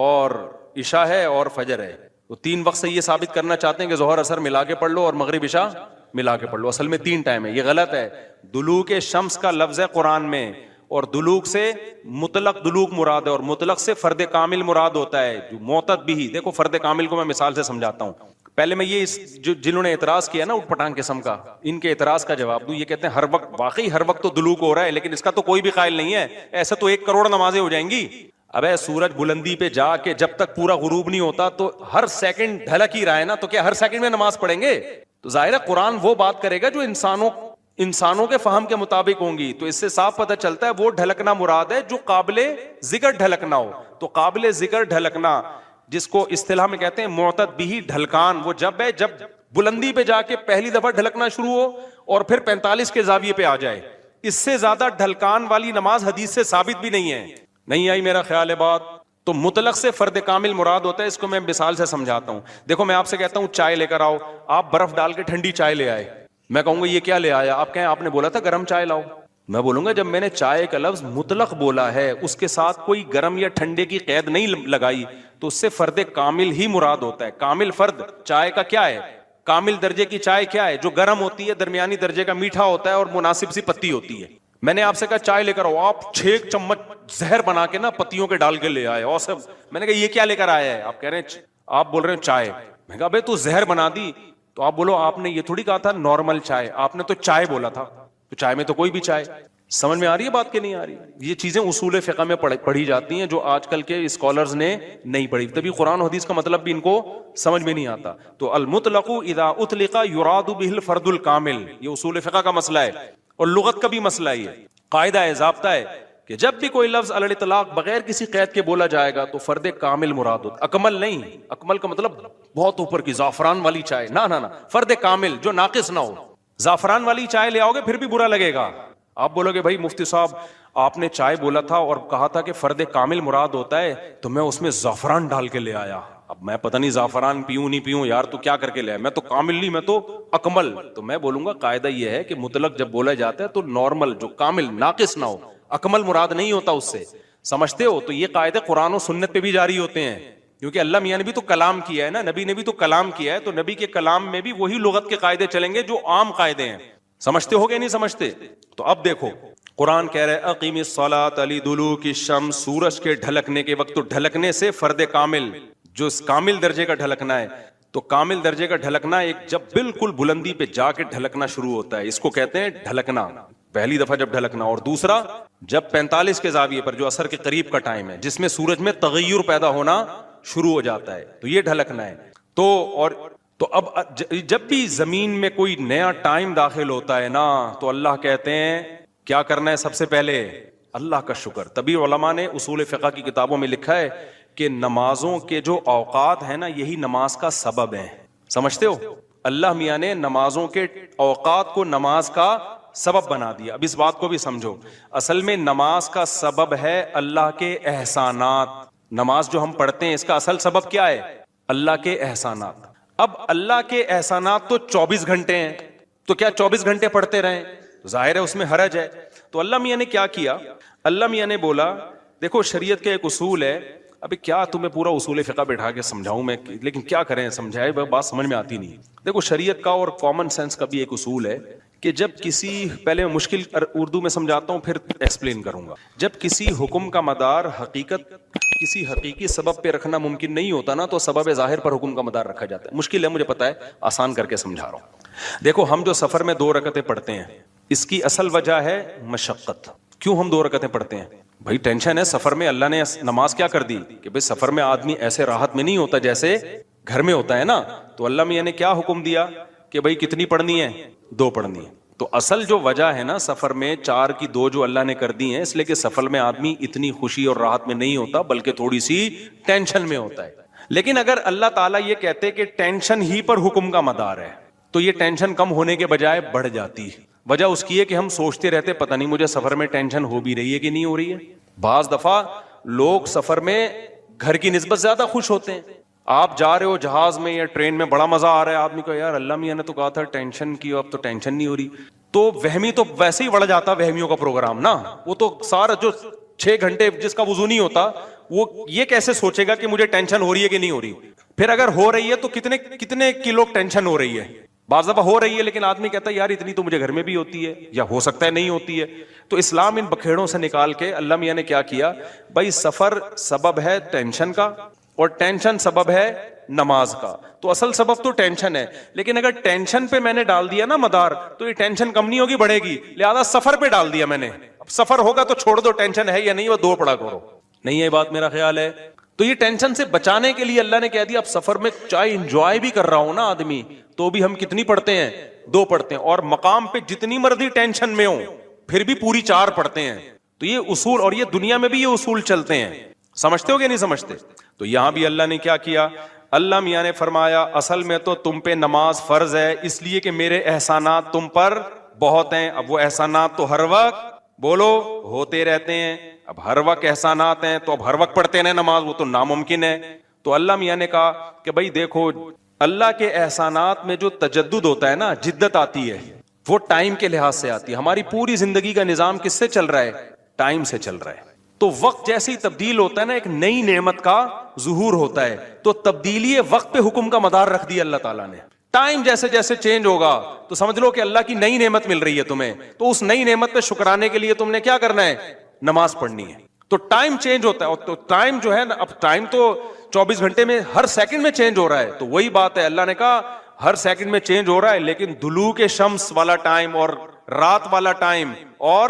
اور عشاء ہے اور فجر ہے. تو 3 وقت سے یہ ثابت کرنا چاہتے ہیں کہ ظہر اثر ملا کے پڑھ لو اور مغرب عشاء ملا کے پڑھ لو. اصل میں 3 ٹائم ہے، یہ غلط ہے. دلوک شمس کا لفظ ہے قرآن میں، اور دلوک سے مطلق دلوک مراد ہے، اور مطلق سے فرد کامل مراد ہوتا ہے. جو معتد بھی، دیکھو فرد کامل کو میں مثال سے سمجھاتا ہوں. پہلے میں یہ جنہوں نے اعتراض کیا نا اٹھ پٹانگ قسم کا، ان کے اعتراض کا جواب دوں. یہ کہتے ہیں ہر وقت، واقعی ہر وقت تو دلوک ہو رہا ہے، لیکن اس کا تو کوئی بھی قائل نہیں ہے. ایسا تو 1 کروڑ نمازیں ہو جائیں گی. ابے سورج بلندی پہ جا کے جب تک پورا غروب نہیں ہوتا تو ہر سیکنڈ ڈھلک ہی رہا ہے نا، تو کیا ہر سیکنڈ میں نماز پڑھیں گے؟ تو ظاہر ہے قرآن وہ بات کرے گا جو انسانوں کے فہم کے مطابق ہوں گی. تو اس سے صاف پتہ چلتا ہے وہ ڈھلکنا مراد ہے جو قابل ذکر ڈھلکنا ہو. تو قابل ذکر ڈھلکنا، جس کو اصطلاح میں کہتے ہیں معتد بھی ڈھلکان، وہ جب ہے جب بلندی پہ جا کے پہلی دفعہ ڈھلکنا شروع ہو اور پھر 45 کے زاویے پہ آ جائے. اس سے زیادہ ڈھلکان والی نماز حدیث سے ثابت بھی نہیں ہے. نہیں آئی میرا خیال ہے بات؟ تو مطلق سے فرد کامل مراد ہوتا ہے. اس کو میں مثال سے سمجھاتا ہوں. دیکھو میں آپ سے کہتا ہوں چائے لے کر آؤ، آپ برف ڈال کے ٹھنڈی چائے لے آئے. میں کہوں گا یہ کیا لے آیا؟ آپ کہیں آپ نے بولا تھا گرم چائے لاؤ. میں بولوں گا جب میں نے چائے کا لفظ مطلق بولا ہے، اس کے ساتھ کوئی گرم یا ٹھنڈے کی قید نہیں لگائی، تو اس سے فرد کامل ہی مراد ہوتا ہے. کامل فرد چائے کا کیا ہے؟ کامل درجے کی چائے کیا ہے؟ جو گرم ہوتی ہے، درمیانی درجے کا میٹھا ہوتا ہے اور مناسب سی پتی ہوتی ہے. میں نے آپ سے کہا چائے لے کر آؤ، آپ 6 چمچ زہر بنا کے نا پتیوں کے ڈال کے لے آئے. اور سب میں نے کہا یہ کیا لے کر آیا ہے؟ آپ کہہ رہے ہیں، آپ بول رہے ہیں چائے. میں کہا بھائی تو زہر بنا دی. تو آپ بولو آپ نے یہ تھوڑی کہا تھا نارمل چائے، آپ نے تو چائے بولا تھا. تو چائے میں تو کوئی بھی چائے. سمجھ میں آ رہی ہے بات کہ نہیں آ رہی؟ یہ چیزیں اصول فقہ میں پڑھی جاتی ہیں جو آج کل کے اسکالرز نے نہیں پڑھی، تبھی قرآن و حدیث کا مطلب بھی ان کو سمجھ میں نہیں آتا. تو المطلق اذا اطلق یراد به الفرد الکامل، یہ اصول فقہ کا مسئلہ ہے اور لغت کا بھی مسئلہ ہے. قاعدہ ہے، ضابطہ ہے کہ جب بھی کوئی لفظ علی الاطلاق بغیر کسی قید کے بولا جائے گا تو فرد کامل مراد ہوتا. اکمل نہیں، اکمل کا مطلب بہت اوپر کی زعفران والی چائے، نہ فرد کامل جو ناقص نہ ہو. زعفران والی چائے لے آؤ گے پھر بھی برا لگے گا. آپ بولو گے بھائی مفتی صاحب آپ نے چائے بولا تھا اور کہا تھا کہ فرد کامل مراد ہوتا ہے، تو میں اس میں زعفران ڈال کے لے آیا. اب میں پتہ نہیں زعفران پیوں نہیں پیوں یار، تو کیا کر کے لے آیا؟ میں تو کامل نہیں، میں تو اکمل. تو میں بولوں گا قاعدہ یہ ہے کہ مطلق جب بولا جاتا ہے تو نارمل جو کامل ناقص نہ ہو، اکمل مراد نہیں ہوتا اس سے. سمجھتے ہو؟ تو یہ قاعدے قرآن و سنت پہ بھی جاری ہوتے ہیں، کیونکہ اللہ میاں نے بھی تو کلام کیا ہے نا، نبی نے بھی تو کلام کیا ہے. تو نبی کے کلام میں بھی وہی لغت کے قاعدے چلیں گے جو عام قاعدے ہیں. سمجھتے ہو گے نہیں سمجھتے؟ تو اب دیکھو قرآن کہہ رہے اقیم الصلاۃ لدلوک الشمس، سورج کے ڈھلکنے کے وقت. تو ڈھلکنے سے فرد کامل جو کامل درجے کا ڈھلکنا ہے، تو کامل درجے کا ڈھلکنا ایک جب بالکل بلندی پہ جا کے ڈھلکنا شروع ہوتا ہے، اس کو کہتے ہیں ڈھلکنا، پہلی دفعہ جب ڈھلکنا. اور دوسرا جب 45 کے زاویے پر جو عصر کے قریب کا ٹائم ہے، جس میں سورج میں تغیر پیدا ہونا شروع ہو جاتا ہے، تو یہ ڈھلکنا ہے. تو اب جب بھی زمین میں کوئی نیا ٹائم داخل ہوتا ہے نا، تو اللہ کہتے ہیں کیا کرنا ہے؟ سب سے پہلے اللہ کا شکر. تبھی علماء نے اصول فقہ کی کتابوں میں لکھا ہے کہ نمازوں کے جو اوقات ہیں نا، یہی نماز کا سبب ہے. سمجھتے ہو؟ اللہ میاں نے نمازوں کے اوقات کو نماز کا سبب بنا دیا. اب اس بات کو بھی سمجھو، اصل میں نماز کا سبب ہے اللہ کے احسانات. نماز جو ہم پڑھتے ہیں اس کا اصل سبب کیا ہے؟ اللہ کے احسانات. اب اللہ کے احسانات تو 24 گھنٹے ہیں، تو کیا 24 گھنٹے پڑھتے رہیں؟ ظاہر ہے اس میں حرج ہے. تو اللہ میاں نے کیا کیا؟ اللہ میاں نے بولا دیکھو شریعت کا ایک اصول ہے. ابھی کیا تمہیں پورا اصول فقہ بیٹھا کے سمجھاؤں میں، لیکن کیا کریں، سمجھائے بات سمجھ میں آتی نہیں. دیکھو شریعت کا اور کامن سینس کا بھی ایک اصول ہے کہ جب کسی، پہلے مشکل اردو میں سمجھاتا ہوں پھر ایکسپلین کروں گا. جب کسی حکم کا مدار حقیقت کسی حقیقی سبب پہ رکھنا ممکن نہیں ہوتا نا، تو سبب ظاہر پر حکم کا مدار رکھا جاتا ہے. مشکل ہے مجھے پتا ہے، آسان کر کے سمجھا رہا ہوں. دیکھو ہم جو سفر میں 2 رکعتیں پڑھتے ہیں، اس کی اصل وجہ ہے مشقت. کیوں ہم 2 رکعتیں پڑھتے ہیں؟ بھائی ٹینشن ہے سفر میں. اللہ نے نماز کیا کر دی کہ بھائی سفر میں آدمی ایسے راحت میں نہیں ہوتا جیسے گھر میں ہوتا ہے نا. تو اللہ میاں نے کیا حکم دیا؟ کہ بھائی کتنی پڑھنی ہے؟ 2 پڑھنی ہے. تو اصل جو وجہ ہے نا سفر میں 4 کی 2 جو اللہ نے کر دی ہیں، اس لیے کہ سفر میں آدمی اتنی خوشی اور راحت میں نہیں ہوتا بلکہ تھوڑی سی ٹینشن میں ہوتا ہے. لیکن اگر اللہ تعالیٰ یہ کہتے کہ ٹینشن ہی پر حکم کا مدار ہے تو یہ ٹینشن کم ہونے کے بجائے بڑھ جاتی. وجہ اس کی ہے کہ ہم سوچتے رہتے پتہ نہیں مجھے سفر میں ٹینشن ہو بھی رہی ہے کہ نہیں ہو رہی ہے. بعض دفعہ لوگ سفر میں گھر کی نسبت زیادہ خوش ہوتے ہیں. آپ جا رہے ہو جہاز میں یا ٹرین میں، بڑا مزہ آ رہا ہے آدمی کو، یار اللہ میاں نے تو کہا تھا ٹینشن کی، اب تو ٹینشن نہیں ہو رہی. تو وہمی تو ویسے ہی بڑھ جاتا وہمیوں کا پروگرام نا. وہ تو سارا جو 6 گھنٹے جس کا وضو نہیں ہوتا وہ یہ کیسے سوچے گا کہ مجھے ٹینشن ہو رہی ہے کہ نہیں ہو رہی. پھر اگر ہو رہی ہے تو کتنے کلو ٹینشن ہو رہی ہے. بعض دفعہ ہو رہی ہے لیکن آدمی کہتا ہے یار اتنی تو مجھے گھر میں بھی ہوتی ہے، یا ہو سکتا ہے نہیں ہوتی ہے. تو اسلام ان بکھیڑوں سے نکال کے اللہ میاں نے کیا کیا، بھائی سفر سبب ہے ٹینشن کا اور ٹینشن سبب ہے نماز کا. تو اصل سبب تو ٹینشن ہے، لیکن اگر ٹینشن پہ میں نے ڈال دیا نا مدار تو یہ ٹینشن کم نہیں ہوگی، بڑھے گی. لہذا سفر پہ ڈال دیا میں نے. اب سفر ہوگا تو چھوڑ دو، ٹینشن ہے یا نہیں وہ 2 پڑھا کرو. نہیں ہے بات میرا خیال ہے. تو یہ ٹینشن سے بچانے کے لیے اللہ نے کہہ دیا اب سفر میں چاہے انجوائے بھی کر رہا ہوں نا آدمی تو بھی ہم کتنی پڑھتے ہیں؟ 2 پڑھتے ہیں. اور مقام پہ جتنی مرضی ٹینشن میں ہوں پھر بھی پوری 4 پڑھتے ہیں. تو یہ اصول، اور یہ دنیا میں بھی یہ اصول چلتے ہیں. سمجھتے ہو کہ نہیں سمجھتے؟ تو یہاں بھی اللہ نے کیا کیا، اللہ میاں نے فرمایا اصل میں تو تم پہ نماز فرض ہے اس لیے کہ میرے احسانات تم پر بہت ہیں. اب وہ احسانات تو ہر وقت بولو ہوتے رہتے ہیں. اب ہر وقت احسانات ہیں تو اب ہر وقت پڑھتے رہے نماز، وہ تو ناممکن ہے. تو اللہ میاں نے کہا کہ بھائی دیکھو اللہ کے احسانات میں جو تجدد ہوتا ہے نا، جدت آتی ہے، وہ ٹائم کے لحاظ سے آتی ہے. ہماری پوری زندگی کا نظام کس سے چل رہا ہے؟ ٹائم سے چل رہا ہے. تو وقت جیسے ہی تبدیل ہوتا ہے نا، ایک نئی نعمت کا ظہور ہوتا ہے. تو تبدیلی وقت پہ حکم کا مدار رکھ دیا اللہ تعالیٰ نے. ٹائم جیسے جیسے چینج ہوگا تو سمجھ لو کہ اللہ کی نئی نعمت مل رہی ہے تمہیں. تو اس نئی نعمت پہ شکرانے کے لیے تم نے کیا کرنا ہے؟ نماز پڑھنی ہے. تو ٹائم چینج ہوتا ہے. اور تو ٹائم جو ہے نا، اب ٹائم تو 24 گھنٹے میں ہر سیکنڈ میں چینج ہو رہا ہے. تو وہی بات ہے، اللہ نے کہا ہر سیکنڈ میں چینج ہو رہا ہے، لیکن دلوک شمس والا ٹائم اور رات والا ٹائم اور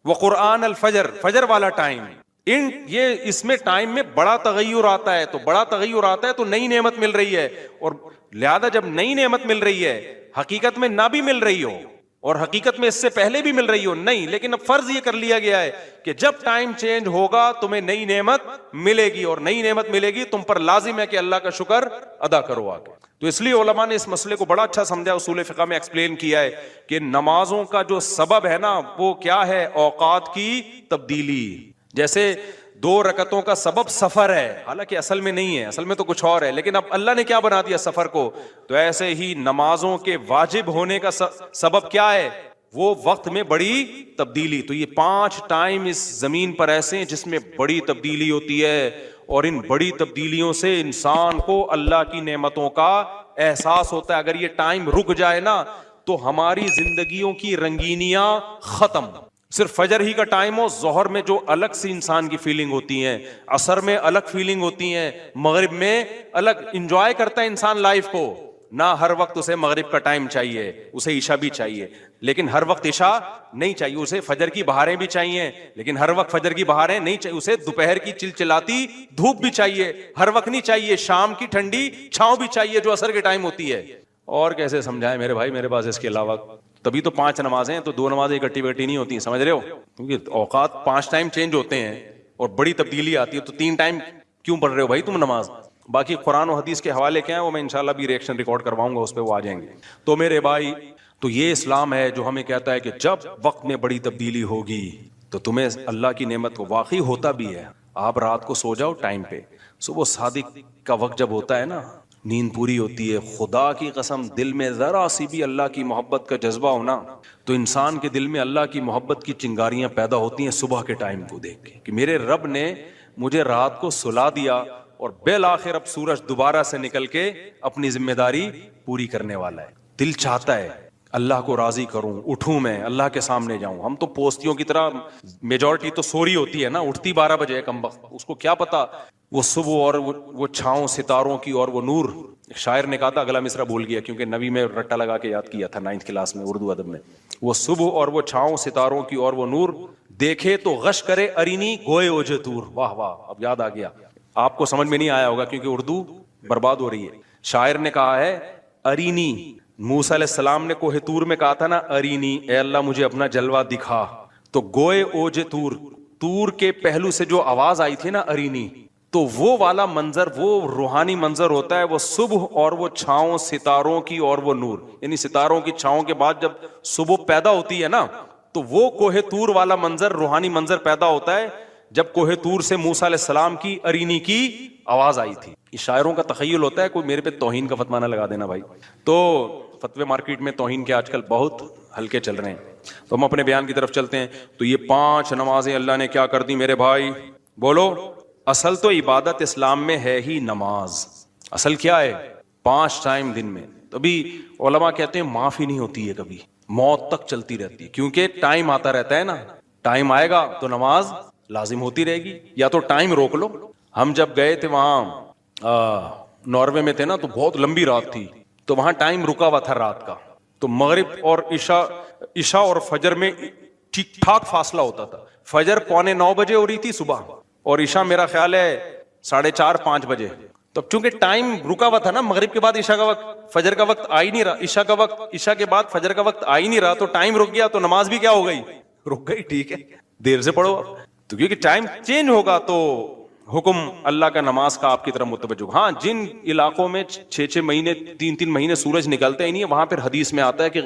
وقرآن الفجر، فجر والا ٹائم، یہ اس میں ٹائم میں بڑا تغیر آتا ہے. تو بڑا تغیر آتا ہے تو نئی نعمت مل رہی ہے. اور لہذا جب نئی نعمت مل رہی ہے، حقیقت میں نہ بھی مل رہی ہو اور حقیقت میں اس سے پہلے بھی مل رہی ہو نہیں، لیکن اب فرض یہ کر لیا گیا ہے کہ جب ٹائم چینج ہوگا تمہیں نئی نعمت ملے گی، اور نئی نعمت ملے گی تم پر لازم ہے کہ اللہ کا شکر ادا کرو آگے. تو اس لیے علماء نے اس مسئلے کو بڑا اچھا سمجھا، اصول فقہ میں ایکسپلین کیا ہے کہ نمازوں کا جو سبب ہے نا وہ کیا ہے؟ اوقات کی تبدیلی. جیسے 2 رکعتوں کا سبب سفر ہے، حالانکہ اصل میں نہیں ہے، اصل میں تو کچھ اور ہے، لیکن اب اللہ نے کیا بنا دیا سفر کو. تو ایسے ہی نمازوں کے واجب ہونے کا سبب کیا ہے؟ وہ وقت میں بڑی تبدیلی. تو یہ 5 ٹائم اس زمین پر ایسے ہیں جس میں بڑی تبدیلی ہوتی ہے، اور ان بڑی تبدیلیوں سے انسان کو اللہ کی نعمتوں کا احساس ہوتا ہے. اگر یہ ٹائم رک جائے نا تو ہماری زندگیوں کی رنگینیاں ختم. صرف فجر ہی کا ٹائم ہو، ظہر میں جو الگ سی انسان کی فیلنگ ہوتی ہیں، عصر میں الگ فیلنگ ہوتی ہیں، مغرب میں الگ. انجوائے کرتا ہے انسان لائف کو نہ، ہر وقت اسے مغرب کا ٹائم چاہیے، اسے عشاء بھی چاہیے، لیکن ہر وقت عشاء نہیں چاہیے. اسے فجر کی بہاریں بھی چاہیے لیکن ہر وقت فجر کی بہاریں نہیں چاہیے. اسے دوپہر کی چلچلاتی دھوپ بھی چاہیے، ہر وقت نہیں چاہیے. شام کی ٹھنڈی چھاؤں بھی چاہیے جو عصر کے ٹائم ہوتی ہے. اور کیسے سمجھائیں میرے بھائی میرے پاس اس کے علاوہ؟ تبھی تو 5 نمازیں ہیں، تو 2 نمازیں اکٹھی بیٹھی نہیں ہوتی، سمجھ رہے ہو؟ کیونکہ اوقات 5 ٹائم چینج ہوتے ہیں اور بڑی تبدیلی آتی ہے. تو 3 ٹائم کیوں پڑھ رہے ہو بھائی تم نماز؟ باقی قرآن و حدیث کے حوالے کیا ہیں وہ میں انشاءاللہ بھی ریئیکشن ریکارڈ کرواؤں گا، اس پہ وہ آ جائیں گے. تو میرے بھائی، تو یہ اسلام ہے جو ہمیں کہتا ہے کہ جب وقت میں بڑی تبدیلی ہوگی تو تمہیں اللہ کی نعمت کو واقعی ہوتا بھی ہے. آپ رات کو سو جاؤ ٹائم پہ، صبح صادق کا وقت جب ہوتا ہے نا، نیند پوری ہوتی ہے. خدا کی قسم دل میں ذرا سی بھی اللہ کی محبت کا جذبہ ہونا تو انسان کے دل میں اللہ کی محبت کی چنگاریاں پیدا ہوتی ہیں صبح کے ٹائم کو دیکھ کے کہ میرے رب نے مجھے رات کو سلا دیا اور بالآخر اب سورج دوبارہ سے نکل کے اپنی ذمہ داری پوری کرنے والا ہے. دل چاہتا ہے اللہ کو راضی کروں، اٹھوں، میں اللہ کے سامنے جاؤں. ہم تو پوستیوں کی طرح میجورٹی تو سوری ہوتی ہے نا، اٹھتی 12 بجے کم وقت، اس کو کیا پتا وہ صبح اور وہ چھاؤں ستاروں کی اور وہ نور. شاعر نے کہا تھا، اگلا مصرع بھول گیا کیونکہ نبی میں رٹا لگا کے یاد کیا تھا 9th کلاس میں اردو ادب میں. وہ صبح اور وہ چھاؤں ستاروں کی اور وہ نور دیکھے تو غش کرے ارینی گوئے اوجے تور. واہ واہ، اب یاد آ گیا. آپ کو سمجھ میں نہیں آیا ہوگا کیونکہ اردو برباد ہو رہی ہے. شاعر نے کہا ہے ارینی موسیٰ علیہ السلام نے کوہ طور میں کہا تھا نا ارینی، اے اللہ مجھے اپنا جلوہ دکھا، تو گوئے اوج طور، طور کے پہلو سے جو آواز آئی تھی نا ارینی، تو وہ والا منظر، وہ روحانی منظر ہوتا ہے، وہ صبح اور وہ چھاؤں ستاروں کی اور وہ نور، یعنی ستاروں کی چھاؤں کے بعد جب صبح پیدا ہوتی ہے نا، تو وہ کوہ طور والا منظر، روحانی منظر پیدا ہوتا ہے جب کوہ طور سے موسیٰ علیہ السلام کی ارینی کی آواز آئی تھی۔ یہ شاعروں کا تخیل ہوتا ہے، کوئی میرے پہ توہین کا فتویٰ نہ لگا دینا بھائی۔ تو فتوے مارکیٹ میں توہین کے آج کل بہت ہلکے چل رہے ہیں، تو ہم اپنے بیان کی طرف چلتے ہیں۔ تو یہ 5 نمازیں اللہ نے کیا کر دی میرے بھائی؟ بولو، اصل تو عبادت اسلام میں ہے ہی نماز۔ اصل کیا ہے؟ 5 ٹائم دن میں۔ تبھی علماء کہتے ہیں معاف ہی نہیں ہوتی ہے، کبھی موت تک چلتی رہتی ہے، کیونکہ ٹائم آتا رہتا ہے نا، ٹائم آئے گا تو نماز لازم ہوتی رہے گی، یا تو ٹائم روک لو۔ ہم جب گئے تھے وہاں ناروے میں تھے نا، تو بہت لمبی رات تھی، تو وہاں ٹائم رکا ہوا تھا رات کا، تو مغرب اور عشاء اور فجر میں ٹھیک ٹھاک فاصلہ ہوتا تھا۔ فجر 9:15 بجے ہو رہی تھی صبح، اور عشاء میرا خیال ہے 4:30-5 بجے۔ تو چونکہ ٹائم رکا ہوا تھا نا، مغرب کے بعد عشاء کا وقت، فجر کا وقت آ ہی نہیں رہا، عشاء کا وقت، عشاء کے بعد فجر کا وقت آ ہی نہیں رہا، تو ٹائم رک گیا، تو نماز بھی کیا ہو گئی؟ رک گئی۔ ٹھیک ہے، دیر سے پڑھو، تو کیونکہ ٹائم چینج ہوگا تو حکم اللہ کا نماز کا آپ کی طرف متوجہ ہوگا۔ ہاں، جن علاقوں میں 6 مہینے 3 مہینے سورج نکلتا ہی نہیں ہے، وہاں پھر حدیث میں آتا ہے کہ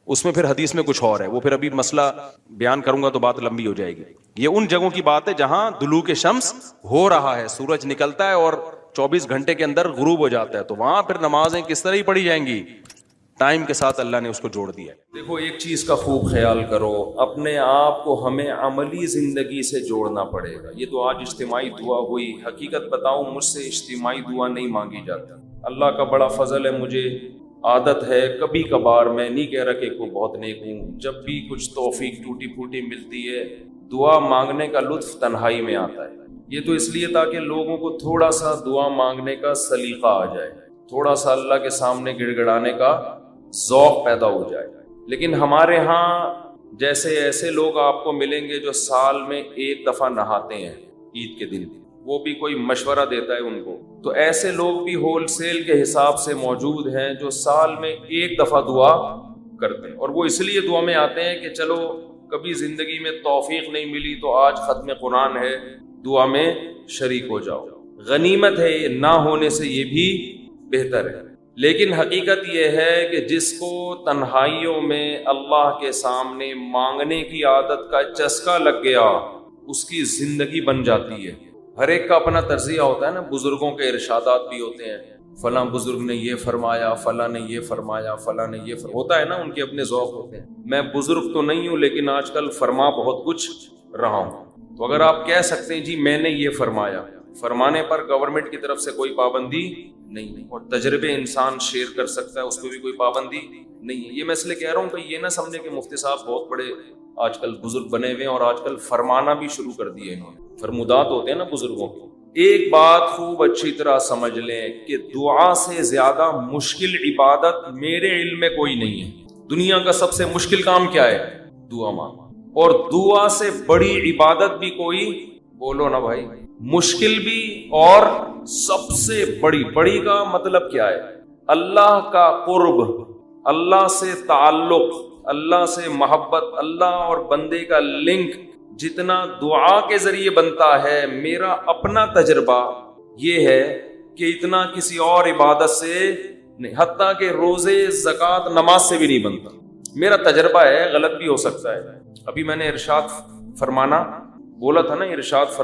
اس میں پھر حدیث میں کچھ اور ہے، وہ پھر ابھی مسئلہ بیان کروں گا تو بات لمبی ہو جائے گی۔ یہ ان جگہوں کی بات ہے جہاں دلوک شمس ہو رہا ہے، سورج نکلتا ہے اور 24 گھنٹے کے اندر غروب ہو جاتا ہے، تو وہاں پھر نمازیں کس طرح ہی پڑھی جائیں گی؟ ٹائم کے ساتھ اللہ نے اس کو جوڑ دیا ہے۔ دیکھو، ایک چیز کا خوب خیال کرو، اپنے آپ کو ہمیں عملی زندگی سے جوڑنا پڑے گا۔ یہ تو آج اجتماعی دعا ہوئی، حقیقت بتاؤں مجھ سے اجتماعی دعا نہیں مانگی جاتی۔ اللہ کا بڑا فضل ہے، مجھے عادت ہے کبھی کبھار، میں نہیں کہہ رہا کہ کوئی بہت نیک ہوں، جب بھی کچھ توفیق ٹوٹی پھوٹی ملتی ہے، دعا مانگنے کا لطف تنہائی میں آتا ہے۔ یہ تو اس لیے تاکہ لوگوں کو تھوڑا سا دعا مانگنے کا سلیقہ آ جائے، تھوڑا سا اللہ کے سامنے گڑ گڑانے کا ذوق پیدا ہو جائے۔ لیکن ہمارے ہاں جیسے ایسے لوگ آپ کو ملیں گے جو سال میں 1 دفعہ نہاتے ہیں عید کے دن، وہ بھی کوئی مشورہ دیتا ہے ان کو، تو ایسے لوگ بھی ہول سیل کے حساب سے موجود ہیں جو سال میں 1 دفعہ دعا کرتے ہیں، اور وہ اس لیے دعا میں آتے ہیں کہ چلو کبھی زندگی میں توفیق نہیں ملی تو آج ختم قرآن ہے، دعا میں شریک ہو جاؤ۔ غنیمت ہے، یہ نہ ہونے سے یہ بھی بہتر ہے۔ لیکن حقیقت یہ ہے کہ جس کو تنہائیوں میں اللہ کے سامنے مانگنے کی عادت کا چسکا لگ گیا، اس کی زندگی بن جاتی ہے۔ ہر ایک کا اپنا طرزیہ ہوتا ہے نا، بزرگوں کے ارشادات بھی ہوتے ہیں، فلاں بزرگ نے یہ فرمایا، فلاں نے یہ فرمایا، فلاں نے یہ ہوتا ہے نا، ان کے اپنے ذوق ہوتے ہیں۔ میں بزرگ تو نہیں ہوں، لیکن آج کل فرما بہت کچھ رہا ہوں، تو اگر آپ کہہ سکتے ہیں جی میں نے یہ فرمایا، فرمانے پر گورنمنٹ کی طرف سے کوئی پابندی نہیں، اور تجربے انسان شیئر کر سکتا ہے، اس پہ بھی کوئی پابندی نہیں ہے۔ یہ میں اس لیے کہہ رہا ہوں کہ یہ نہ سمجھے کہ مفتی صاحب بہت بڑے آج کل بزرگ بنے ہوئے ہیں اور آج کل فرمانا بھی شروع کر دیے انہوں نے، فرمودات ہوتے ہیں نا بزرگوں کے۔ ایک بات خوب اچھی طرح سمجھ لیں کہ دعا سے زیادہ مشکل عبادت میرے علم میں کوئی نہیں ہے۔ دنیا کا سب سے مشکل کام کیا ہے؟ دعا مانگنا۔ اور دعا سے بڑی عبادت بھی کوئی، بولو نا بھائی، مشکل بھی اور سب سے بڑی کا مطلب کیا ہے؟ اللہ کا قرب، اللہ سے تعلق، اللہ سے محبت، اللہ اور بندے کا لنک جتنا دعا کے ذریعے بنتا ہے، میرا اپنا تجربہ یہ ہے کہ اتنا کسی اور عبادت سے نہیں، حتیٰ کہ روزے، زکوٰۃ، نماز سے بھی نہیں بنتا۔ میرا تجربہ ہے، غلط بھی ہو سکتا ہے۔ ابھی میں نے ارشاد فرمانا بولا تھا نا، ارشاد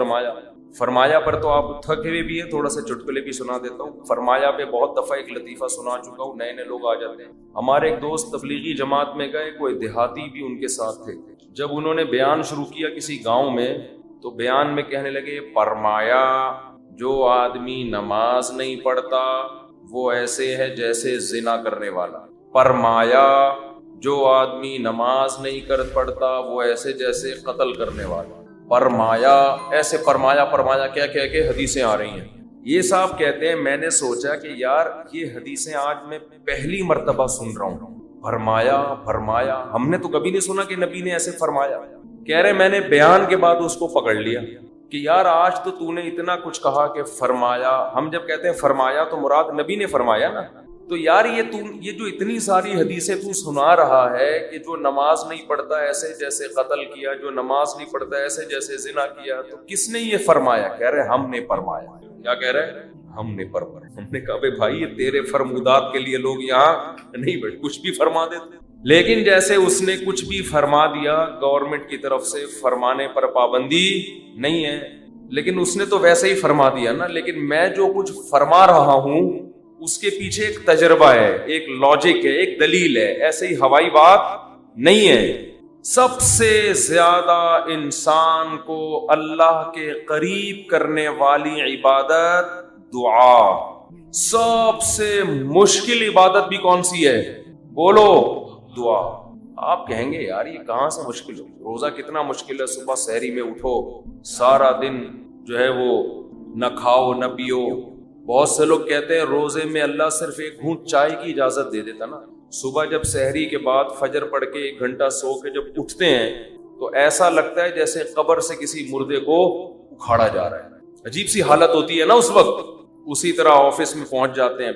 فرمایا پر تو آپ تھکے ہوئے بھی ہیں، تھوڑا سا چٹکلے بھی سنا دیتا ہوں۔ فرمایا پہ بہت دفعہ ایک لطیفہ سنا چکا ہوں، نئے لوگ آ جاتے ہیں۔ ہمارے ایک دوست تبلیغی جماعت میں گئے، کوئی دیہاتی بھی ان کے ساتھ تھے۔ جب انہوں نے بیان شروع کیا کسی گاؤں میں، تو بیان میں کہنے لگے، فرمایا جو آدمی نماز نہیں پڑھتا وہ ایسے ہے جیسے زنا کرنے والا، فرمایا جو آدمی نماز نہیں پڑھتا وہ ایسے جیسے قتل کرنے والا، فرمایا ایسے فرمایا کیا کہہ کے حدیثیں آ رہی ہیں۔ یہ صاحب کہتے ہیں میں نے سوچا کہ یار یہ حدیثیں آج میں پہلی مرتبہ سن رہا ہوں، فرمایا ہم نے تو کبھی نہیں سنا کہ نبی نے ایسے فرمایا۔ کہہ رہے میں نے بیان کے بعد اس کو پکڑ لیا کہ یار آج تو نے اتنا کچھ کہا کہ فرمایا، ہم جب کہتے ہیں فرمایا تو مراد نبی نے فرمایا نا، تو یار یہ جو اتنی ساری حدیثیں تو سنا رہا ہے کہ جو نماز نہیں پڑھتا ایسے جیسے قتل کیا، جو نماز نہیں پڑھتا ایسے جیسے زنا کیا، تو کس نے یہ فرمایا؟ کہہ رہے ہم نے فرمایا۔ کیا کہہ رہے؟ ہم نے فرمایا۔ ہم نے کہا بے بھائی یہ تیرے فرمودات کے لیے لوگ یہاں نہیں بیٹھے، کچھ بھی فرما دیتے۔ لیکن جیسے اس نے کچھ بھی فرما دیا، گورنمنٹ کی طرف سے فرمانے پر پابندی نہیں ہے، لیکن اس نے تو ویسے ہی فرما دیا نا۔ لیکن میں جو کچھ فرما رہا ہوں اس کے پیچھے ایک تجربہ ہے، ایک لاجک ہے، ایک دلیل ہے، ایسے ہی ہوائی بات نہیں ہے۔ سب سے زیادہ انسان کو اللہ کے قریب کرنے والی عبادت دعا۔ سب سے مشکل عبادت بھی کون سی ہے؟ بولو، دعا۔ آپ کہیں گے یار یہ کہاں سے مشکل ہو؟ روزہ کتنا مشکل ہے، صبح سحری میں اٹھو، سارا دن جو ہے وہ نہ کھاؤ نہ پیو۔ بہت سے لوگ کہتے ہیں روزے میں اللہ صرف ایک گھونٹ چائے کی اجازت دے دیتا نا۔ صبح جب سحری کے بعد فجر پڑھ کے 1 گھنٹہ سو کے جب اٹھتے ہیں تو ایسا لگتا ہے جیسے قبر سے کسی مردے کو اکھاڑا جا رہا ہے۔ عجیب سی حالت ہوتی ہے نا اس وقت۔ اسی طرح آفس میں پہنچ جاتے ہیں،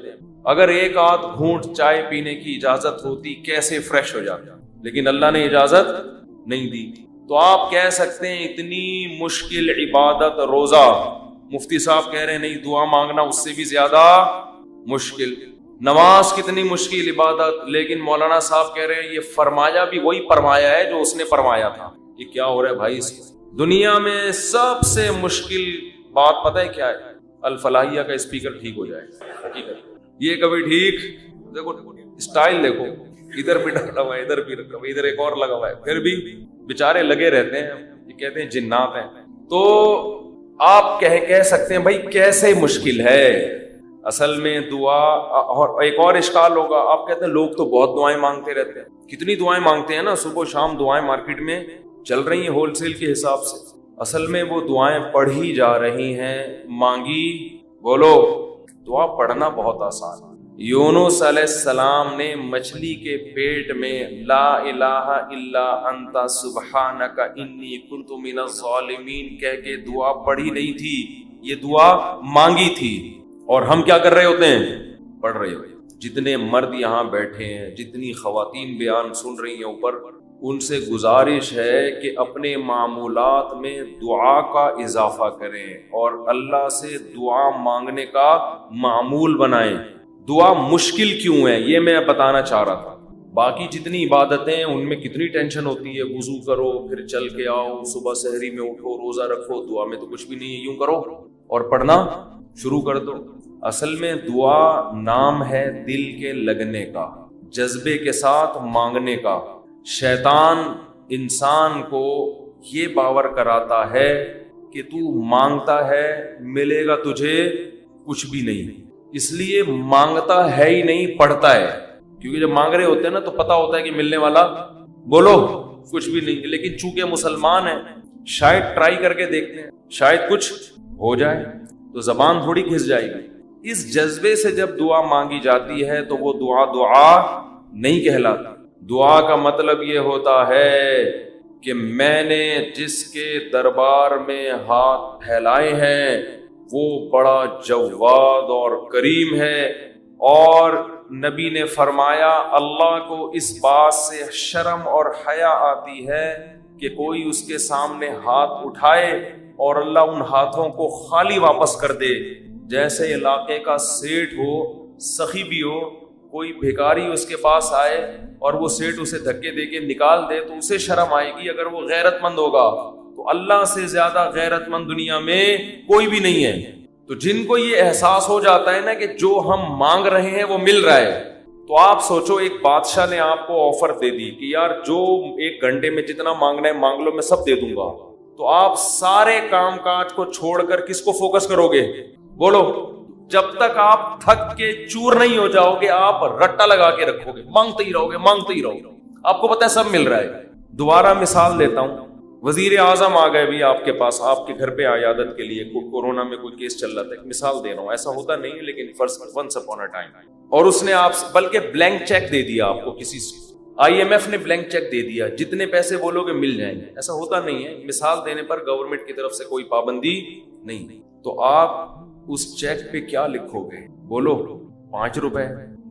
اگر ایک آدھ گھونٹ چائے پینے کی اجازت ہوتی کیسے فریش ہو جاتا، لیکن اللہ نے اجازت نہیں دی۔ تو آپ کہہ سکتے ہیں اتنی مشکل عبادت روزہ، مفتی صاحب کہہ رہے ہیں نہیں، دعا مانگنا اس سے بھی زیادہ مشکل۔ نماز کتنی مشکل عبادت، لیکن مولانا صاحب کہہ رہے ہیں یہ فرمایا بھی وہی فرمایا ہے جو اس نے فرمایا تھا۔ یہ کیا ہو رہا ہے بھائی؟ دنیا میں سب سے مشکل بات پتہ ہے کیا ہے؟ الفلاحیہ کا اسپیکر ٹھیک ہو جائے۔ حقیقت یہ کبھی ٹھیک، دیکھو اسٹائل دیکھو، ادھر بھی ڈالا ہوا ہے، ادھر بھی رکھا ہوا ہے، ادھر ایک اور لگا ہوا ہے، پھر بھی بیچارے لگے رہتے ہیں۔ یہ کہتے ہیں جنات ہیں۔ تو آپ کہہ سکتے ہیں بھائی کیسے مشکل ہے؟ اصل میں دعا، اور ایک اور اشکال ہوگا، آپ کہتے ہیں لوگ تو بہت دعائیں مانگتے رہتے ہیں۔ کتنی دعائیں مانگتے ہیں نا، صبح و شام دعائیں مارکیٹ میں چل رہی ہیں ہول سیل کے حساب سے۔ اصل میں وہ دعائیں پڑھی جا رہی ہیں، مانگی۔ بولو، دعا پڑھنا بہت آسان ہے۔ یونس علیہ السلام نے مچھلی کے پیٹ میں لا الہ الا انت سبحانک انی کنت من الظالمین کہہ کے دعا پڑھی نہیں تھی، یہ دعا مانگی تھی۔ اور ہم کیا کر رہے ہوتے ہیں؟ پڑھ رہے ہوتے ہیں۔ جتنے مرد یہاں بیٹھے ہیں، جتنی خواتین بیان سن رہی ہیں اوپر، ان سے گزارش ہے کہ اپنے معمولات میں دعا کا اضافہ کریں اور اللہ سے دعا مانگنے کا معمول بنائیں۔ دعا مشکل کیوں ہے یہ میں بتانا چاہ رہا تھا۔ باقی جتنی عبادتیں ہیں ان میں کتنی ٹینشن ہوتی ہے، وضو کرو پھر چل کے آؤ، صبح سحری میں اٹھو، روزہ رکھو، دعا میں تو کچھ بھی نہیں ہے، یوں کرو اور پڑھنا شروع کر دو۔ اصل میں دعا نام ہے دل کے لگنے کا، جذبے کے ساتھ مانگنے کا۔ شیطان انسان کو یہ باور کراتا ہے کہ تو مانگتا ہے ملے گا تجھے کچھ بھی نہیں، اس لیے مانگتا ہے ہی نہیں، پڑھتا ہے۔ کیونکہ جب مانگ رہے ہوتے ہیں نا تو پتا ہوتا ہے کہ ملنے والا، بولو، کچھ بھی نہیں۔ لیکن چونکہ مسلمان ہیں، شاید ٹرائی کر کے دیکھتے ہیں، شاید کچھ ہو جائے، تو زبان تھوڑی گھس جائے گی۔ اس جذبے سے جب دعا مانگی جاتی ہے تو وہ دعا نہیں کہلاتی۔ دعا کا مطلب یہ ہوتا ہے کہ میں نے جس کے دربار میں ہاتھ پھیلائے ہیں وہ بڑا جواد اور کریم ہے، اور نبی نے فرمایا اللہ کو اس بات سے شرم اور حیا آتی ہے کہ کوئی اس کے سامنے ہاتھ اٹھائے اور اللہ ان ہاتھوں کو خالی واپس کر دے۔ جیسے علاقے کا سیٹھ ہو، سخی بھی ہو، کوئی بھیکاری اس کے پاس آئے اور وہ سیٹھ اسے دھکے دے کے نکال دے تو اسے شرم آئے گی اگر وہ غیرت مند ہوگا۔ تو اللہ سے زیادہ غیرت مند دنیا میں کوئی بھی نہیں ہے۔ تو جن کو یہ احساس ہو جاتا ہے نا کہ جو ہم مانگ رہے ہیں وہ مل رہا ہے، تو آپ سوچو ایک بادشاہ نے آپ کو آفر دے دی کہ یار جو 1 گھنٹے میں جتنا مانگنا ہے مانگ لو، میں سب دے دوں گا، تو آپ سارے کام کاج کو چھوڑ کر کس کو فوکس کرو گے؟ بولو۔ جب تک آپ تھک کے چور نہیں ہو جاؤ گے آپ رٹا لگا کے رکھو گے، مانگتے ہی رہو گے، مانگتے ہی رہو گے۔ آپ کو پتہ ہے سب مل رہا ہے۔ دوبارہ مثال دیتا ہوں، وزیر اعظم آ گئے بھی آپ کے پاس، آپ کے گھر پہ عیادت کے لیے، کورونا میں کوئی کیس چل رہا تھا، ایک مثال دے رہا ہوں، ایسا ہوتا نہیں ہے لیکن ونس اپون اے ٹائم، اور اس نے آپ بلکہ بلینک چیک دے دیا آپ کو، کسی IMF نے بلینک چیک دے دیا، جتنے پیسے بولو گے مل جائیں گے۔ ایسا ہوتا نہیں ہے، مثال دینے پر گورنمنٹ کی طرف سے کوئی پابندی نہیں۔ تو آپ اس چیک پہ کیا لکھو گے؟ بولو، 5 روپے،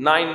9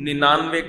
99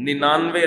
99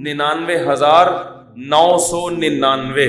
99,999।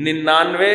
99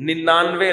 99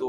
2